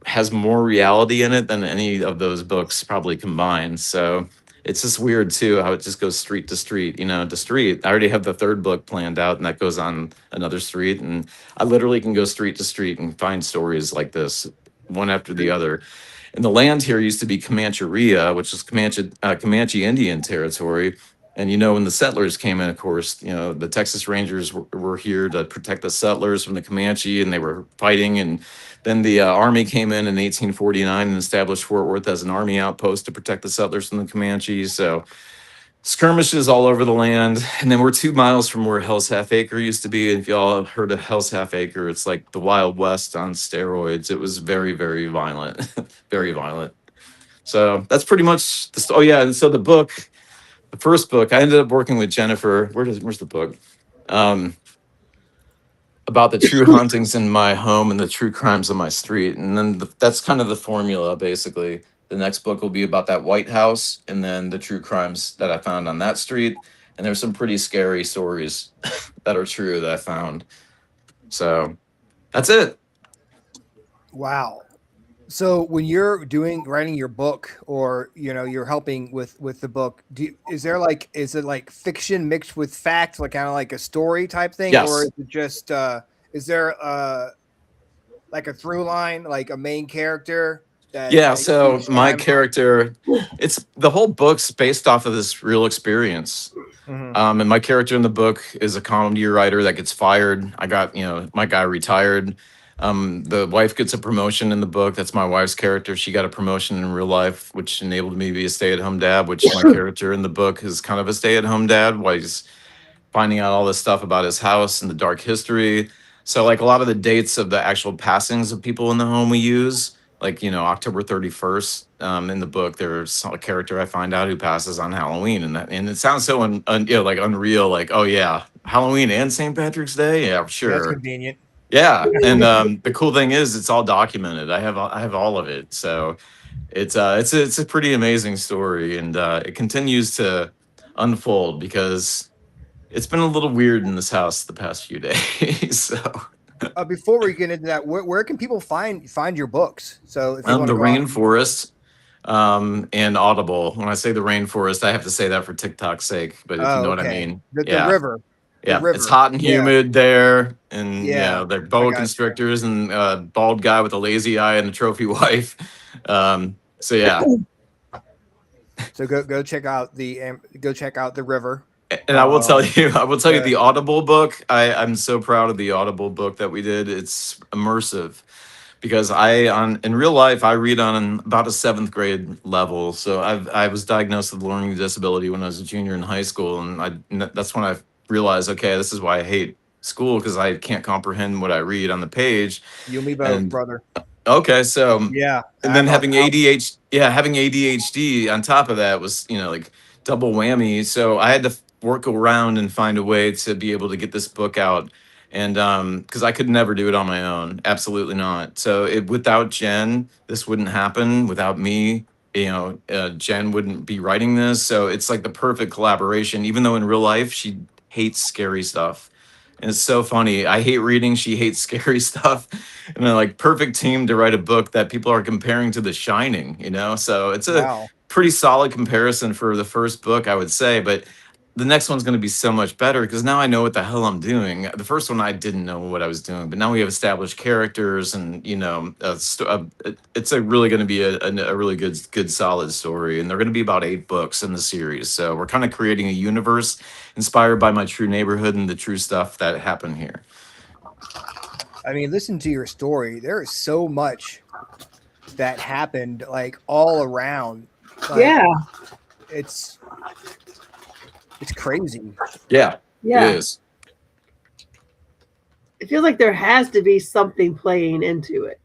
Speaker 6: has more reality in it than any of those books probably combined. So it's just weird too how it just goes street to street, to street. I already have the third book planned out, and that goes on another street. And I literally can go street to street and find stories like this, one after the other. And the land here used to be Comancheria, which is Comanche Indian territory. And when the settlers came in, of course, the Texas Rangers were here to protect the settlers from the Comanche, and they were fighting. And then the Army came in 1849 and established Fort Worth as an Army outpost to protect the settlers from the Comanches. So skirmishes all over the land. And then we're 2 miles from where Hell's Half Acre used to be. And if y'all have heard of Hell's Half Acre, it's like the Wild West on steroids. It was very, very violent, very violent. So that's pretty much oh yeah. And so the first book, I ended up working with Jennifer. Where's the book? About the true hauntings in my home and the true crimes on my street. And then that's kind of the formula, basically. The next book will be about that White House and then the true crimes that I found on that street. And there's some pretty scary stories that are true that I found. So that's it.
Speaker 4: Wow. So when you're writing your book, or you're helping with the book, is it like fiction mixed with fact, like kind of like a story type thing,
Speaker 6: Yes.
Speaker 4: or is it just is there like a through line, like a main character?
Speaker 6: So my character, it's the whole book's based off of this real experience.
Speaker 4: Mhm.
Speaker 6: And my character in the book is a comedy writer that gets fired. I got, my guy retired. The wife gets a promotion in the book. That's my wife's character. She got a promotion in real life, which enabled me to be a stay-at-home dad, which my character in the book is kind of a stay-at-home dad while he's finding out all this stuff about his house and the dark history. So like a lot of the dates of the actual passings of people in the home we use, like, October 31st, in the book, there's a character I find out who passes on Halloween. And it sounds so like unreal, like, oh yeah, Halloween and St. Patrick's Day. Yeah,
Speaker 4: That's
Speaker 6: sure.
Speaker 4: convenient.
Speaker 6: Yeah, and the cool thing is it's all documented. I have all of it, so it's a pretty amazing story, and it continues to unfold because it's been a little weird in this house the past few days. So
Speaker 4: Before we get into that, where can people find your books? So if you want
Speaker 6: the
Speaker 4: to
Speaker 6: rainforest, and Audible. When I say the rainforest, I have to say that for TikTok's sake, but if you know what I mean,
Speaker 4: the river.
Speaker 6: Yeah,
Speaker 4: river.
Speaker 6: it's hot and humid there, and
Speaker 4: Yeah,
Speaker 6: they're boa
Speaker 4: got you.
Speaker 6: constrictors and bald guy with a lazy eye and a trophy wife. So yeah,
Speaker 4: So go check out the river.
Speaker 6: and I will tell you,
Speaker 4: yeah.
Speaker 6: the Audible book. I'm so proud of the Audible book that we did. It's immersive because in real life I read on about a 7th grade level. So I was diagnosed with learning disability when I was a junior in high school, and that's when I realized, okay, this is why I hate school, because I can't comprehend what I read on the page.
Speaker 4: You and me both,
Speaker 6: And-
Speaker 4: brother.
Speaker 6: Okay, so
Speaker 4: Yeah.
Speaker 6: and then having ADHD on top of that was, like double whammy. So I had to work around and find a way to be able to get this book out. And because I could never do it on my own, absolutely not. So without Jen, this wouldn't happen. Without me, Jen wouldn't be writing this. So it's like the perfect collaboration. Even though in real life she hates scary stuff, and it's so funny. I hate reading. She hates scary stuff. And they're like perfect team to write a book that people are comparing to The Shining, So it's a
Speaker 4: Wow.
Speaker 6: pretty solid comparison for the first book, I would say. But the next one's going to be so much better because now I know what the hell I'm doing. The first one I didn't know what I was doing, but now we have established characters, and it's a really going to be a really good solid story. And they're going to be about 8 books in the series, so we're kind of creating a universe inspired by my true neighborhood and the true stuff that happened here.
Speaker 4: I mean, listen to your story. There is so much that happened, like all around. Like,
Speaker 5: Yeah.
Speaker 4: it's crazy.
Speaker 6: Yeah,
Speaker 5: Yeah.
Speaker 6: it is.
Speaker 5: It feels like there has to be something playing into it.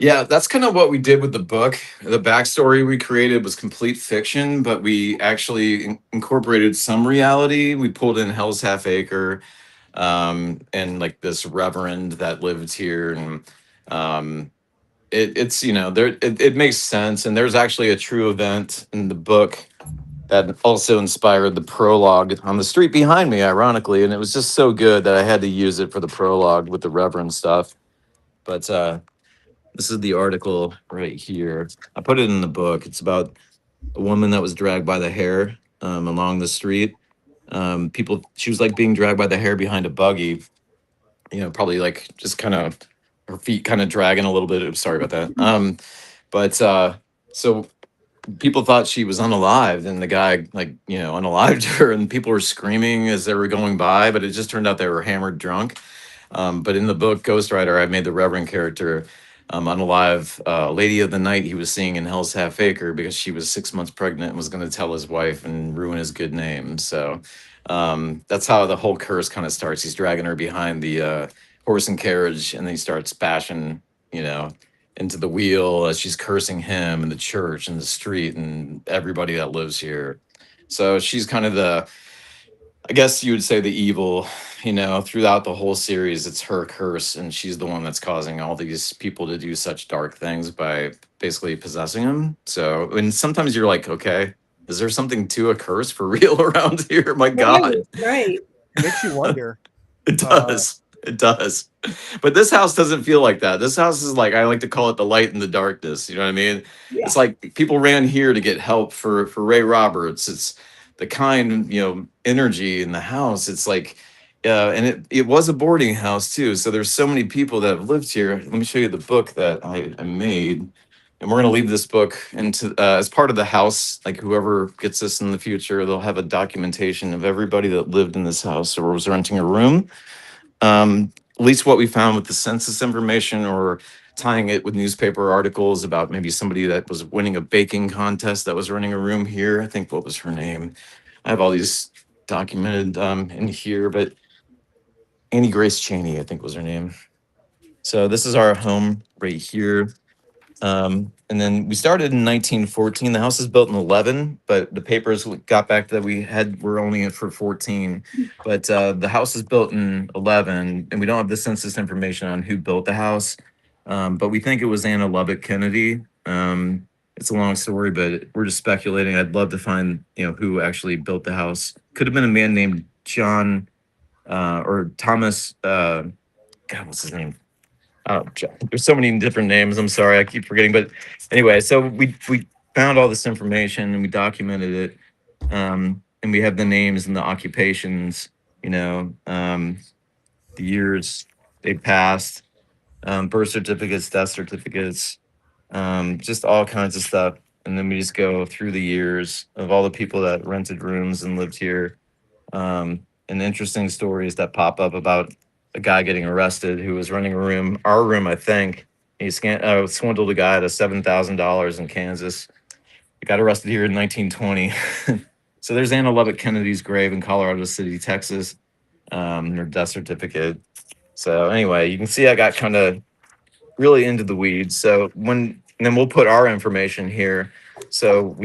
Speaker 6: Yeah, that's kind of what we did with the book. The backstory we created was complete fiction, but we actually incorporated some reality. We pulled in Hell's Half Acre, and like this reverend that lived here, and it's it makes sense. And there's actually a true event in the book that also inspired the prologue on the street behind me, ironically, and it was just so good that I had to use it for the prologue with the reverend stuff. But this is the article right here. I put it in the book. It's about a woman that was dragged by the hair along the street. She was like being dragged by the hair behind a buggy, probably like just kind of her feet kind of dragging a little bit. Sorry about that. But so people thought she was unalived, and the guy unalived her, and people were screaming as they were going by, but it just turned out they were hammered drunk. But in the book Ghostwriter, I made the Reverend character unalive Lady of the Night he was seeing in Hell's Half Acre because she was 6 months pregnant and was going to tell his wife and ruin his good name. So that's how the whole curse kind of starts. He's dragging her behind the horse and carriage, and then he starts bashing, into the wheel as she's cursing him and the church and the street and everybody that lives here. So she's kind of I guess you would say the evil, throughout the whole series. It's her curse, and she's the one that's causing all these people to do such dark things by basically possessing them. So, and sometimes you're like, okay, is there something to a curse for real around here? My God.
Speaker 5: Right.
Speaker 4: It makes you wonder.
Speaker 6: It does. It does. But this house doesn't feel like that. This house is like, I like to call it the light in the darkness. You know what I mean?
Speaker 5: Yeah.
Speaker 6: It's like people ran here to get help for Ray Roberts. It's the kind, energy in the house. It's like, and it was a boarding house too. So there's so many people that have lived here. Let me show you the book that I made. And we're going to leave this book into as part of the house. Like whoever gets this in the future, they'll have a documentation of everybody that lived in this house or was renting a room. At least what we found with the census information, or tying it with newspaper articles about maybe somebody that was winning a baking contest that was running a room here. I think, what was her name? I have all these documented in here, but Annie Grace Cheney, I think, was her name. So this is our home right here. And then we started in 1914. The house is built in 11, but the papers got back that were only in for 14. But the house is built in 11, and we don't have the census information on who built the house. But we think it was Anna Lubbock Kennedy. It's a long story, but we're just speculating. I'd love to find, who actually built the house. Could have been a man named John or Thomas. God, what's his name? Oh, there's so many different names. I'm sorry, I keep forgetting. But anyway, so we found all this information and we documented it, and we have the names and the occupations. The years they passed, birth certificates, death certificates, just all kinds of stuff. And then we just go through the years of all the people that rented rooms and lived here, and interesting stories that pop up about a guy getting arrested who was running our room, I think. He swindled a guy out of $7,000 in Kansas. He got arrested here in 1920. So there's Anna Lubbock Kennedy's grave in Colorado City, Texas, her death certificate. So anyway, you can see I got kind of really into the weeds. So and then we'll put our information here. So,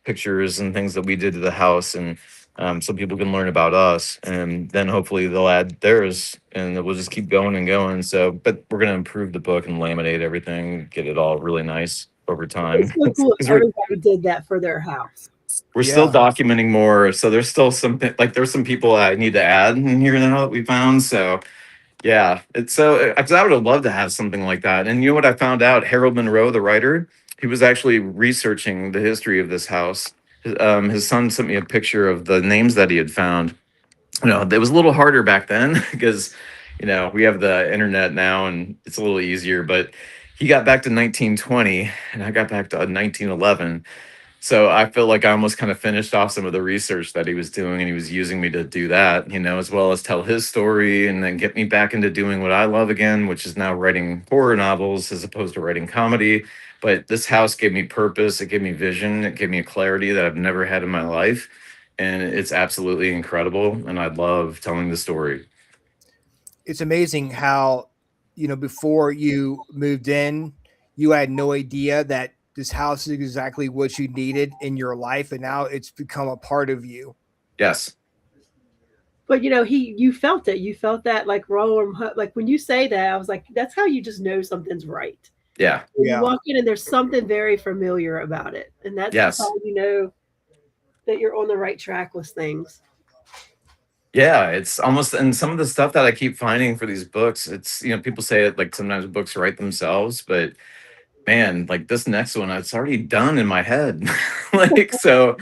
Speaker 6: pictures and things that we did to the house, and so people can learn about us, and then hopefully they'll add theirs, and we'll just keep going and going. So, but we're going to improve the book and laminate everything, get it all really nice over time.
Speaker 5: It's so cool.
Speaker 6: 'Cause
Speaker 5: Everybody did that for their house.
Speaker 6: we're still
Speaker 4: Yeah.
Speaker 6: documenting more. So there's still there's some people I need to add in here now that we found. So yeah, it's so, because I would have loved to have something like that. And you know what I found out? Harold Monroe, the writer, he was actually researching the history of this house his son sent me a picture of the names that he had found. It was a little harder back then because, we have the internet now and it's a little easier, but he got back to 1920 and I got back to 1911. So I feel like I almost kind of finished off some of the research that he was doing, and he was using me to do that, as well as tell his story and then get me back into doing what I love again, which is now writing horror novels as opposed to writing comedy. But this house gave me purpose, it gave me vision, it gave me a clarity that I've never had in my life. And it's absolutely incredible. And I love telling the story.
Speaker 4: It's amazing how, before you moved in, you had no idea that this house is exactly what you needed in your life, and now it's become a part of you.
Speaker 6: Yes.
Speaker 5: But you felt it. You felt that like like when you say that, I was like, that's how you just know something's right.
Speaker 6: Yeah.
Speaker 5: When
Speaker 4: Yeah.
Speaker 5: you walk in and there's something very familiar about it, and that's
Speaker 6: Yes.
Speaker 5: how you know that you're on the right track with things.
Speaker 6: Yeah, it's almost, and some of the stuff that I keep finding for these books, it's, people say it like sometimes books write themselves, but man, like this next one, it's already done in my head. Like, so,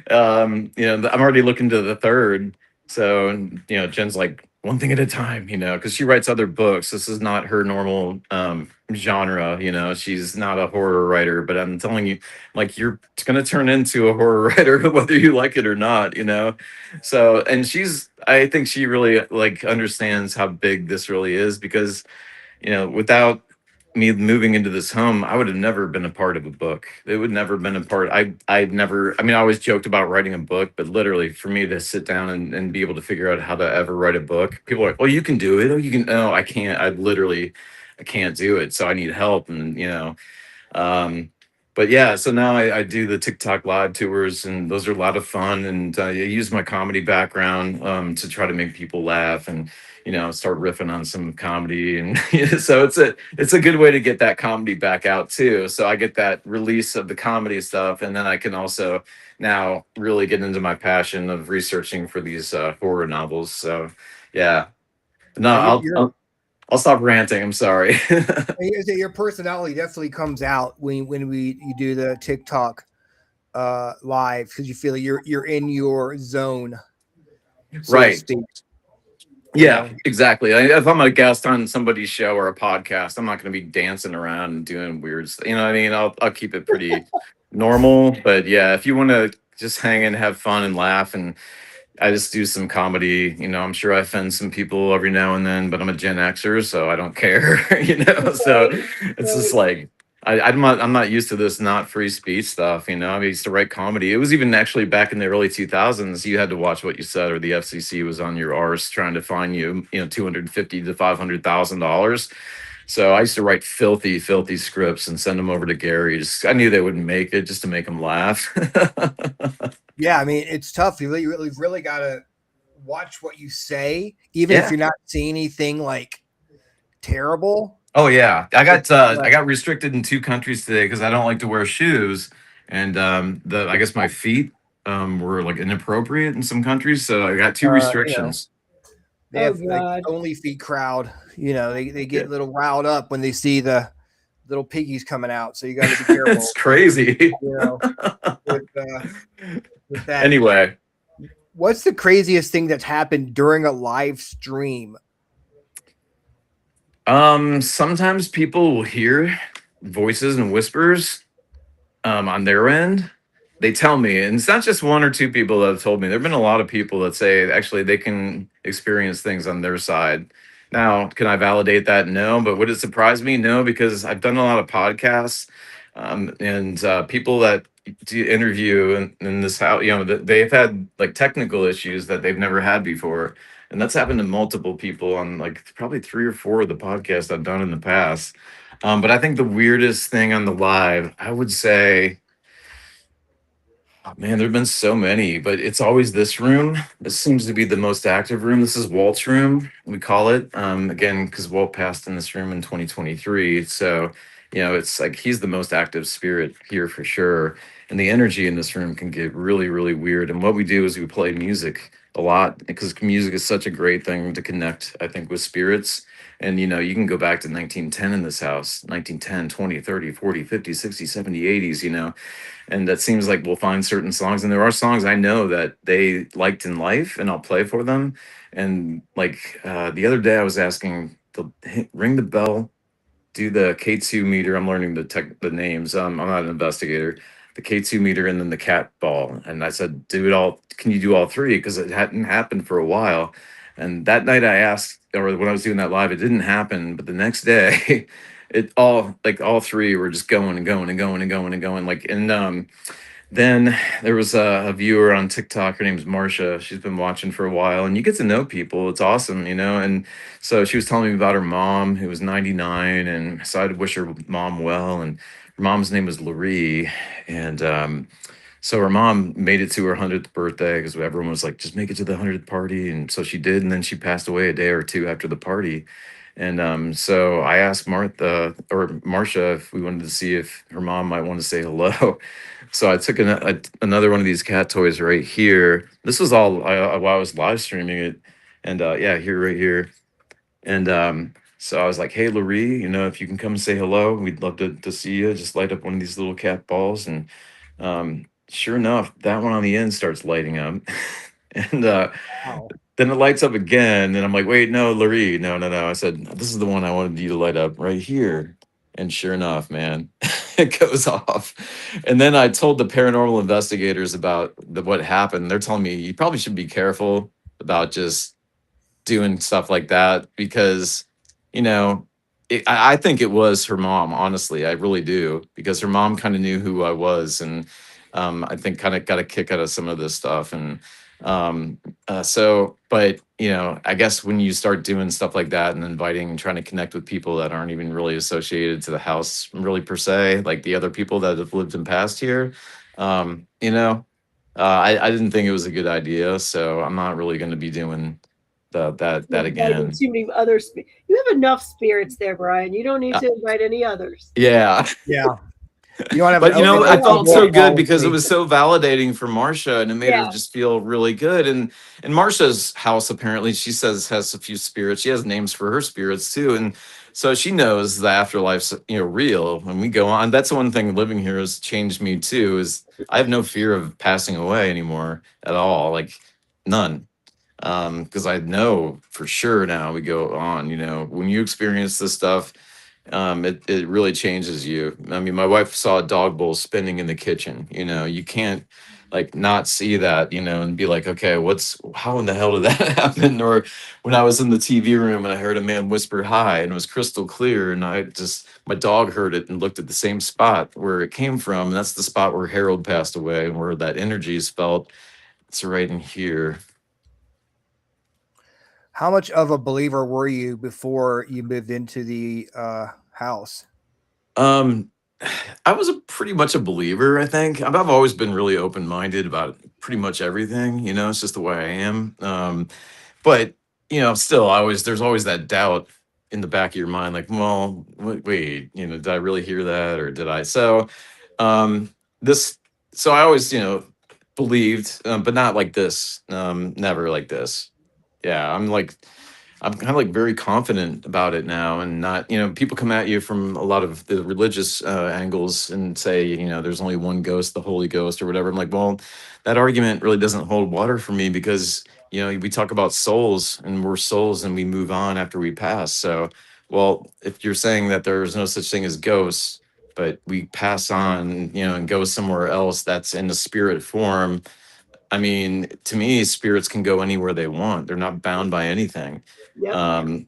Speaker 6: I'm already looking to the third. So, Jen's like one thing at a time, because she writes other books. This is not her normal genre, she's not a horror writer, but I'm telling you, like, you're going to turn into a horror writer, whether you like it or not, So, and I think she really like understands how big this really is because, without me moving into this home, I would have never been a part of a book. It would never been a part. I'd never, I mean, I always joked about writing a book, but literally for me to sit down and be able to figure out how to ever write a book, people are like, oh, you can do it. Oh, you can. No, I can't. I can't do it. So I need help. And, but yeah, so now I do the TikTok live tours, and those are a lot of fun. And I use my comedy background to try to make people laugh and start riffing on some comedy. And so it's a good way to get that comedy back out too. So I get that release of the comedy stuff, and then I can also now really get into my passion of researching for these horror novels. So yeah, no, I'll stop ranting. I'm sorry.
Speaker 4: Your personality definitely comes out when you do the TikTok live, because you feel like you're in your zone, so to
Speaker 6: Right.
Speaker 4: speak.
Speaker 6: Yeah, exactly. If I'm a guest on somebody's show or a podcast, I'm not going to be dancing around and doing weird stuff. You know what I mean? I'll keep it pretty normal. But yeah, if you want to just hang and have fun and laugh, and I just do some comedy, I'm sure I offend some people every now and then, but I'm a Gen Xer, so I don't care, So it's just like I'm not used to this not free speech stuff, I used to write comedy. It was even actually back in the early 2000s, you had to watch what you said, or the FCC was on your arse trying to fine you, $250,000 to $500,000. So I used to write filthy, filthy scripts and send them over to Gary. I knew they wouldn't make it, just to make them laugh.
Speaker 4: Yeah, I mean, it's tough. You really got to watch what you say, even if you're not seeing anything like terrible.
Speaker 6: Oh yeah, I got restricted in 2 countries today because I don't like to wear shoes, and I guess my feet were like inappropriate in some countries, so I got 2 restrictions.
Speaker 4: They have like only feet crowd. They get a little riled up when they see the little piggies coming out. So you got to be careful.
Speaker 6: It's crazy.
Speaker 4: With that.
Speaker 6: Anyway,
Speaker 4: what's the craziest thing that's happened during a live stream?
Speaker 6: Sometimes people will hear voices and whispers on their end. They tell me, and it's not just 1 or 2 people that have told me. There have been a lot of people that say actually they can experience things on their side. Now, can I validate that? No. But would it surprise me? No, because I've done a lot of podcasts, and people that do interview in this house, they've had like technical issues that they've never had before. And that's happened to multiple people on like probably 3 or 4 of the podcasts I've done in the past. But I think the weirdest thing on the live, I would say, oh, man, there have been so many, but it's always this room. This seems to be the most active room. This is Walt's room, we call it. Again, because Walt passed in this room in 2023. So, it's like he's the most active spirit here for sure. And the energy in this room can get really, really weird. And what we do is we play music a lot because music is such a great thing to connect, I think, with spirits. And, you can go back to 1910 in this house, 1910, 20, 30, 40, 50, 60, 70, 80s, and that seems like we'll find certain songs. And there are songs I know that they liked in life, and I'll play for them. And like the other day, I was asking to ring the bell, do the K2 meter. I'm learning the names. I'm not an investigator. The K2 meter and then the cat ball. And I said, do it all. Can you do all three? Because it hadn't happened for a while. And that night I asked, or when I was doing that live, it didn't happen. But the next day, all three were just going and going and going and going and going. Then there was a viewer on TikTok. Her name's Marsha. She's been watching for a while, and you get to know people. It's awesome. And so she was telling me about her mom, who was 99, and so I'd wish her mom well. And her mom's name was Laurie, and so her mom made it to her 100th birthday because everyone was like, "Just make it to the 100th party," and so she did. And then she passed away a day or two after the party. And so I asked Martha or Marsha if we wanted to see if her mom might want to say hello. So I took another one of these cat toys right here. This was all while I was live streaming it, and yeah, here, right here. And so I was like, "Hey, Laurie, if you can come say hello, we'd love to see you. Just light up one of these little cat balls." And sure enough, that one on the end starts lighting up, and
Speaker 4: Wow.
Speaker 6: then it lights up again, and I'm like, "Wait, no, Laurie, no, no, no." I said, "This is the one I wanted you to light up right here." And sure enough, man, it goes off. And then I told the paranormal investigators about what happened. They're telling me you probably should be careful about just doing stuff like that because, you know, I think it was her mom. Honestly, I really do because her mom kind of knew who I was, and I think kind of got a kick out of some of this stuff. And but I guess when you start doing stuff like that and inviting and trying to connect with people that aren't even really associated to the house, really per se, like the other people that have lived in past here, I didn't think it was a good idea. So I'm not really going to be doing that
Speaker 5: Inviting
Speaker 6: again.
Speaker 5: too many other you have enough spirits there, Brian. You don't need
Speaker 6: Uh,
Speaker 5: to invite any others.
Speaker 6: Yeah.
Speaker 4: Yeah. You want to have
Speaker 6: But
Speaker 4: an open
Speaker 6: I
Speaker 5: open
Speaker 6: felt
Speaker 4: door
Speaker 6: so good because it
Speaker 4: policy.
Speaker 6: was so validating for Marsha, and it made her
Speaker 5: Yeah.
Speaker 6: just feel really good. And Marsha's house apparently, she says, has a few spirits. She has names for her spirits too, and so she knows the afterlife's real. When we go on, that's the one thing living here has changed me too. Is I have no fear of passing away anymore at all, like none. Because I know for sure now we go on. When you experience this stuff, it really changes you. I mean, my wife saw a dog bowl spinning in the kitchen. You can't like not see that, and be like, okay, how in the hell did that happen? Or when I was in the TV room and I heard a man whisper hi and it was crystal clear, and my dog heard it and looked at the same spot where it came from. And that's the spot where Harold passed away and where that energy is felt. It's right in here.
Speaker 4: How much of a believer were you before you moved into the house?
Speaker 6: Um, I was pretty much a believer, I think. I've always been really open-minded about pretty much everything, it's just the way I am. But still, there's always that doubt in the back of your mind, like, well, wait, did I really hear that, or did I? Um, this, so I always, believed, but not like this, never like this. Yeah, I'm kind of like very confident about it now, and not, people come at you from a lot of the religious angles and say, there's only one ghost, the Holy Ghost or whatever. I'm like, well, that argument really doesn't hold water for me because, we talk about souls, and we're souls and we move on after we pass. So, well, if you're saying that there's no such thing as ghosts, but we pass on, and go somewhere else that's in the spirit form, I mean, to me, spirits can go anywhere they want. They're not bound by anything.
Speaker 5: Yep.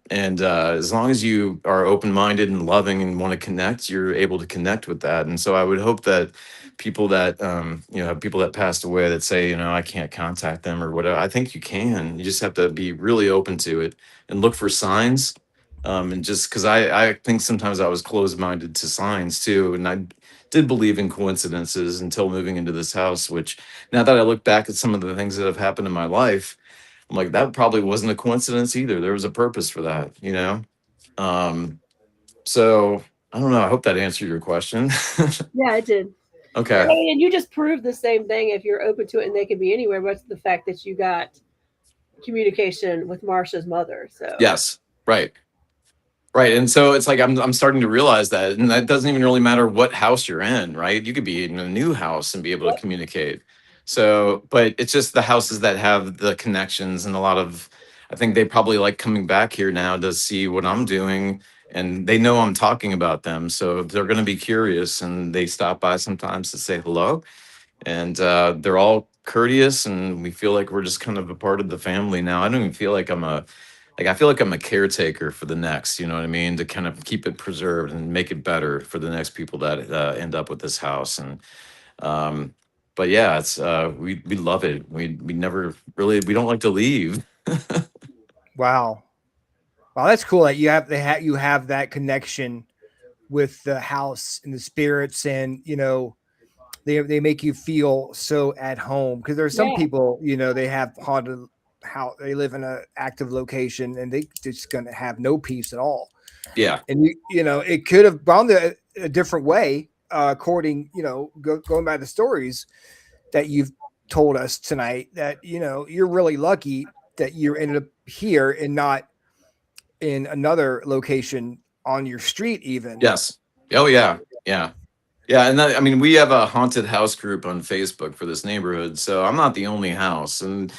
Speaker 6: And As long as you are open-minded and loving and want to connect, you're able to connect with that. And so I would hope that people that, have people that passed away that say, I can't contact them or whatever. I think you can. You just have to be really open to it and look for signs. And just because I think sometimes I was closed-minded to signs too. And I did believe in coincidences until moving into this house, which now that I look back at some of the things that have happened in my life, I'm like, that probably wasn't a coincidence either. There was a purpose for that. Um, so I don't know. I hope that answered your question.
Speaker 5: Yeah, it did.
Speaker 6: Okay.
Speaker 5: And you just proved the same thing. If you're open to it and they can be anywhere, what's the fact that you got communication with Marsha's mother. So
Speaker 6: Yes. Right. Right. And so it's like I'm starting to realize that. And that doesn't even really matter what house you're in, right? You could be in a new house and be able to
Speaker 5: yep.
Speaker 6: communicate. So, but it's just the houses that have the connections and a lot of, I think they probably like coming back here now to see what I'm doing. And they know I'm talking about them. So they're going to be curious and they stop by sometimes to say hello. And they're all courteous and we feel like we're just kind of a part of the family now. I don't even feel like I feel like I'm a caretaker for the next, you know what I mean, to kind of keep it preserved and make it better for the next people that end up with this house. And um, but yeah, it's we love it. We never really we don't like to leave.
Speaker 4: Wow. Wow, that's cool that you have that connection with the house and the spirits, and they make you feel so at home, because there's some
Speaker 5: Yeah.
Speaker 4: people, they have haunted how they live in an active location and they just gonna have no peace at all.
Speaker 6: Yeah,
Speaker 4: And it could have gone a different way, according, going by the stories that you've told us tonight, that you're really lucky that you ended up here and not in another location on your street even.
Speaker 6: yes, oh yeah, yeah. Yeah, and I mean, we have a haunted house group on Facebook for this neighborhood, so I'm not the only house, and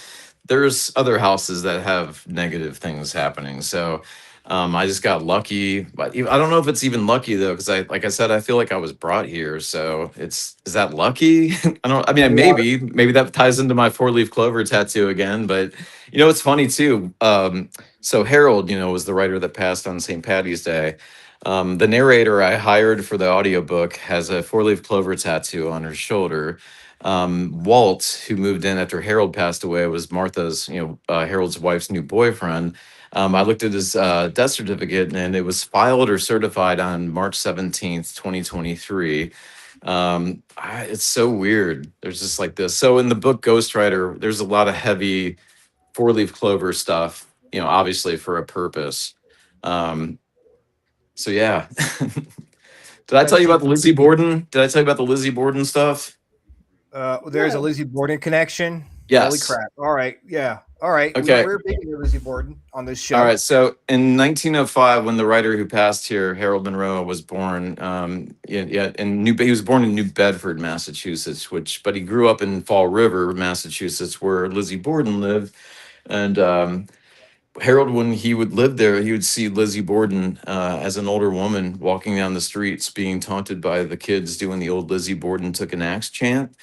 Speaker 6: there's other houses that have negative things happening. So I just got lucky, but I don't know if it's even lucky though, because like I said, I feel like I was brought here. So is that lucky? I don't. I mean,
Speaker 4: Yeah.
Speaker 6: maybe that ties into my four-leaf clover tattoo again. But it's funny too. So Harold, was the writer that passed on St. Patty's Day. The narrator I hired for the audiobook has a four-leaf clover tattoo on her shoulder. Walt, who moved in after Harold passed away, was Martha's, Harold's wife's new boyfriend. I looked at his death certificate and it was filed or certified on March 17th, 2023. It's so weird. There's just like this. So in the book Ghostwriter, there's a lot of heavy four-leaf clover stuff, obviously for a purpose. Um, so yeah. Did I tell you about the Lizzie Borden? Did I tell you about the Lizzie Borden stuff?
Speaker 4: There's a
Speaker 5: No.
Speaker 4: Lizzie Borden connection. Holy
Speaker 6: Yes.
Speaker 4: crap! All right, yeah, all right.
Speaker 6: Okay.
Speaker 4: We're big into Lizzie Borden on this show.
Speaker 6: All right. So in 1905, when the writer who passed here, Harold Monroe, was born, he was born in New Bedford, Massachusetts, but he grew up in Fall River, Massachusetts, where Lizzie Borden lived. And Harold, when he would live there, he would see Lizzie Borden as an older woman walking down the streets, being taunted by the kids doing the old Lizzie Borden took an axe chant.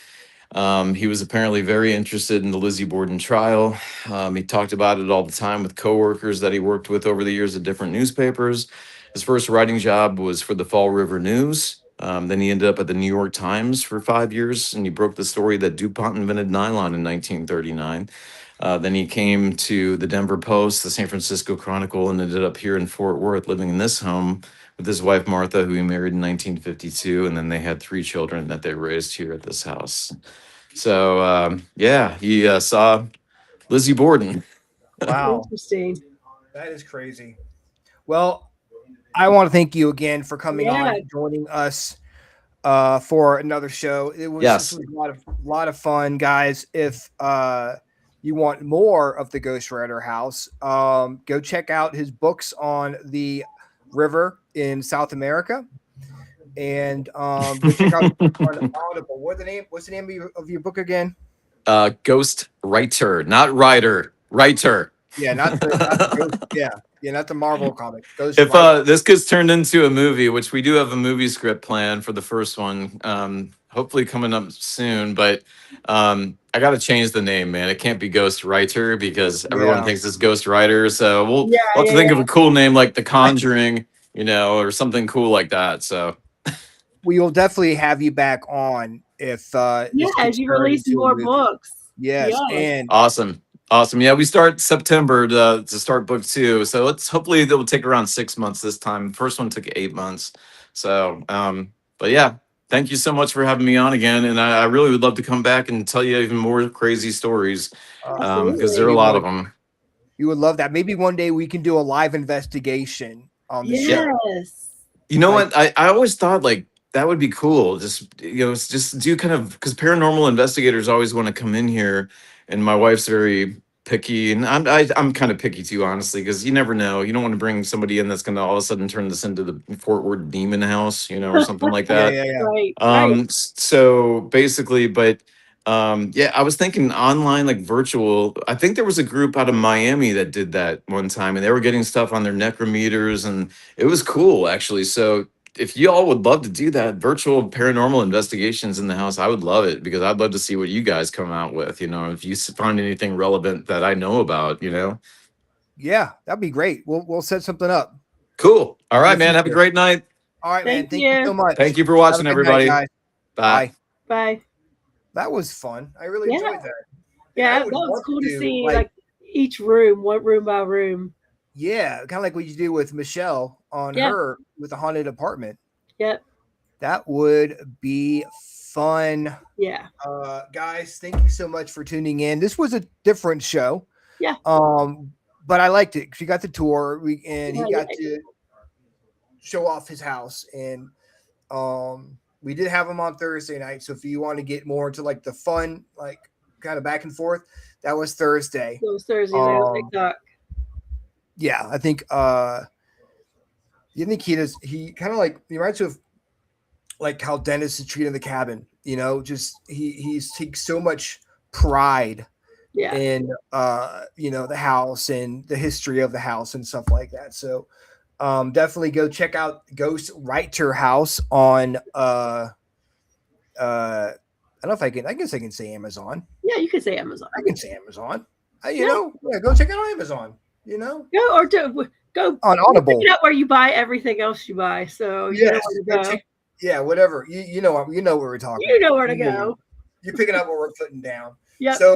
Speaker 6: He was apparently very interested in the Lizzie Borden trial. He talked about it all the time with coworkers that he worked with over the years at different newspapers. His first writing job was for the Fall River News. Then he ended up at the New York Times for 5 years, and he broke the story that DuPont invented nylon in 1939. Then he came to the Denver Post, the San Francisco Chronicle, and ended up here in Fort Worth, living in this home with his wife Martha, who he married in 1952, and then they had 3 children that they raised here at this house. So yeah, he saw Lizzie Borden.
Speaker 4: Wow,
Speaker 5: Interesting.
Speaker 4: that is crazy. Well, I want to thank you again for coming
Speaker 5: Yeah.
Speaker 4: on, joining us for another show. This
Speaker 6: Yes.
Speaker 4: was a lot of fun, guys. If you want more of the Ghostwriter House, go check out his books on the river in South America, and go check out on Audible. What's the name of your book again?
Speaker 6: Ghost writer, not writer, writer.
Speaker 4: Yeah, not the Ghost, yeah, not the Marvel comic. Ghost
Speaker 6: If
Speaker 4: Writer.
Speaker 6: this gets turned into a movie, which we do have a movie script plan for the first one, hopefully coming up soon, but I got to change the name, man. It can't be Ghost Writer because everyone
Speaker 4: Yeah.
Speaker 6: thinks it's Ghost Writer. So we'll
Speaker 5: Yeah,
Speaker 6: have to
Speaker 5: yeah,
Speaker 6: think of a cool name like The Conjuring, or something cool like that. So
Speaker 4: We will definitely have you back on if this
Speaker 5: Yeah,
Speaker 4: gets
Speaker 5: as you
Speaker 4: turned
Speaker 5: release
Speaker 4: into a
Speaker 5: more
Speaker 4: movie.
Speaker 5: books.
Speaker 4: Yes,
Speaker 5: Yes.
Speaker 4: and
Speaker 6: awesome. Yeah, we start September to start book 2. So hopefully it will take around 6 months this time. First one took 8 months. So, but yeah, thank you so much for having me on again. And I really would love to come back and tell you even more crazy stories because there are a lot of them.
Speaker 4: you would love that. Maybe one day we can do a live investigation on the
Speaker 5: Yes.
Speaker 4: show.
Speaker 6: You know
Speaker 4: Like-
Speaker 6: what? I always thought like that would be cool. Just just do kind of because paranormal investigators always want to come in here, and my wife's very picky, and I'm kind of picky too, honestly, because you never know. You don't want to bring somebody in that's going to all of a sudden turn this into the Fort Worth Demon House, or something like
Speaker 4: Yeah,
Speaker 6: that.
Speaker 4: yeah, yeah.
Speaker 5: Right. Right.
Speaker 6: So basically, but yeah, I was thinking online, like virtual. I think there was a group out of Miami that did that one time, and they were getting stuff on their necrometers, and it was cool actually. So if you all would love to do that, virtual paranormal investigations in the house, I would love it because I'd love to see what you guys come out with. If you find anything relevant that I know about.
Speaker 4: Yeah, that'd be great. We'll set something up
Speaker 6: Cool. All
Speaker 4: in
Speaker 6: right,
Speaker 4: the
Speaker 6: man. Have a
Speaker 4: future.
Speaker 6: great night.
Speaker 4: All right, man.
Speaker 5: Thank
Speaker 4: Thank you so
Speaker 5: you.
Speaker 4: much.
Speaker 6: Thank you for
Speaker 4: Have a
Speaker 6: watching,
Speaker 4: good night,
Speaker 6: everybody.
Speaker 4: guys.
Speaker 6: Bye.
Speaker 4: Bye.
Speaker 5: Bye.
Speaker 4: That was fun. I really
Speaker 5: Yeah.
Speaker 4: enjoyed that.
Speaker 5: Yeah,
Speaker 4: I
Speaker 5: that
Speaker 4: would
Speaker 5: was
Speaker 4: love
Speaker 5: cool to
Speaker 4: do,
Speaker 5: see, like each room, one room by room.
Speaker 4: yeah, kind of like what you do with Michelle on
Speaker 5: Yeah.
Speaker 4: her with the haunted apartment.
Speaker 5: Yep.
Speaker 4: That would be fun.
Speaker 5: Yeah.
Speaker 4: Guys, thank you so much for tuning in. This was a different show.
Speaker 5: Yeah.
Speaker 4: But I liked it because you got the tour and he
Speaker 5: Yeah,
Speaker 4: got
Speaker 5: yeah.
Speaker 4: to show off his house. And we did have him on Thursday night. So if you want to get more into like the fun, like kind of back and forth, that was Thursday.
Speaker 5: Those Thursdays on TikTok.
Speaker 4: Yeah, I think he kind of like he reminds you of like how Dennis is treating the cabin, just he takes so much pride
Speaker 5: Yeah.
Speaker 4: in the house and the history of the house and stuff like that. So definitely go check out Ghost Writer House on I don't know if I guess I can say Amazon.
Speaker 5: Yeah, you could say Amazon.
Speaker 4: I can say Amazon. Go check out Amazon,
Speaker 5: Go or go
Speaker 4: on Audible.
Speaker 5: pick it up where you buy everything else you buy. So you know where to go.
Speaker 4: Yeah, whatever. You know where we're talking.
Speaker 5: You know where to go.
Speaker 4: You're picking up what we're putting down.
Speaker 5: Yep.
Speaker 4: So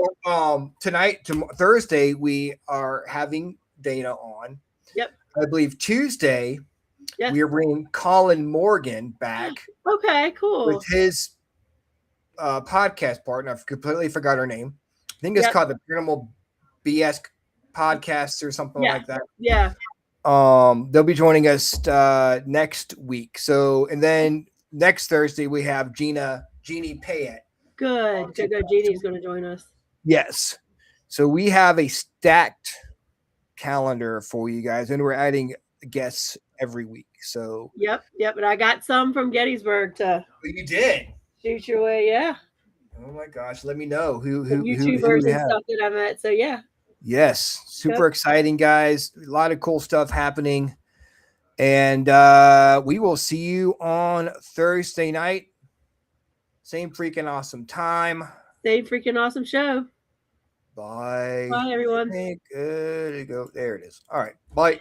Speaker 4: Thursday we are having Dana on.
Speaker 5: Yep.
Speaker 4: I believe Tuesday
Speaker 5: Yes.
Speaker 4: we are bringing Colin Morgan back
Speaker 5: Okay, cool.
Speaker 4: with his podcast partner. I completely forgot her name. I think it's
Speaker 5: Yep.
Speaker 4: called the Paranormal BS Podcast or something like that.
Speaker 5: Yeah.
Speaker 4: They'll be joining us next week. So, and then next Thursday we have Jeannie Payette.
Speaker 5: Good. Jeannie's going to join us.
Speaker 4: Yes. So we have a stacked calendar for you guys, and we're adding guests every week. So
Speaker 5: Yep. And I got some from Gettysburg to
Speaker 4: you did.
Speaker 5: shoot your way. Yeah.
Speaker 4: Oh my gosh! Let me know who
Speaker 5: YouTubers
Speaker 4: we
Speaker 5: and
Speaker 4: have.
Speaker 5: stuff that I met. So yeah.
Speaker 4: Yes, super exciting, guys. A lot of cool stuff happening. And we will see you on Thursday night. Same freaking awesome time.
Speaker 5: Same freaking awesome show.
Speaker 4: Bye.
Speaker 5: Bye, everyone.
Speaker 4: Good to go. There it is. All right. Bye.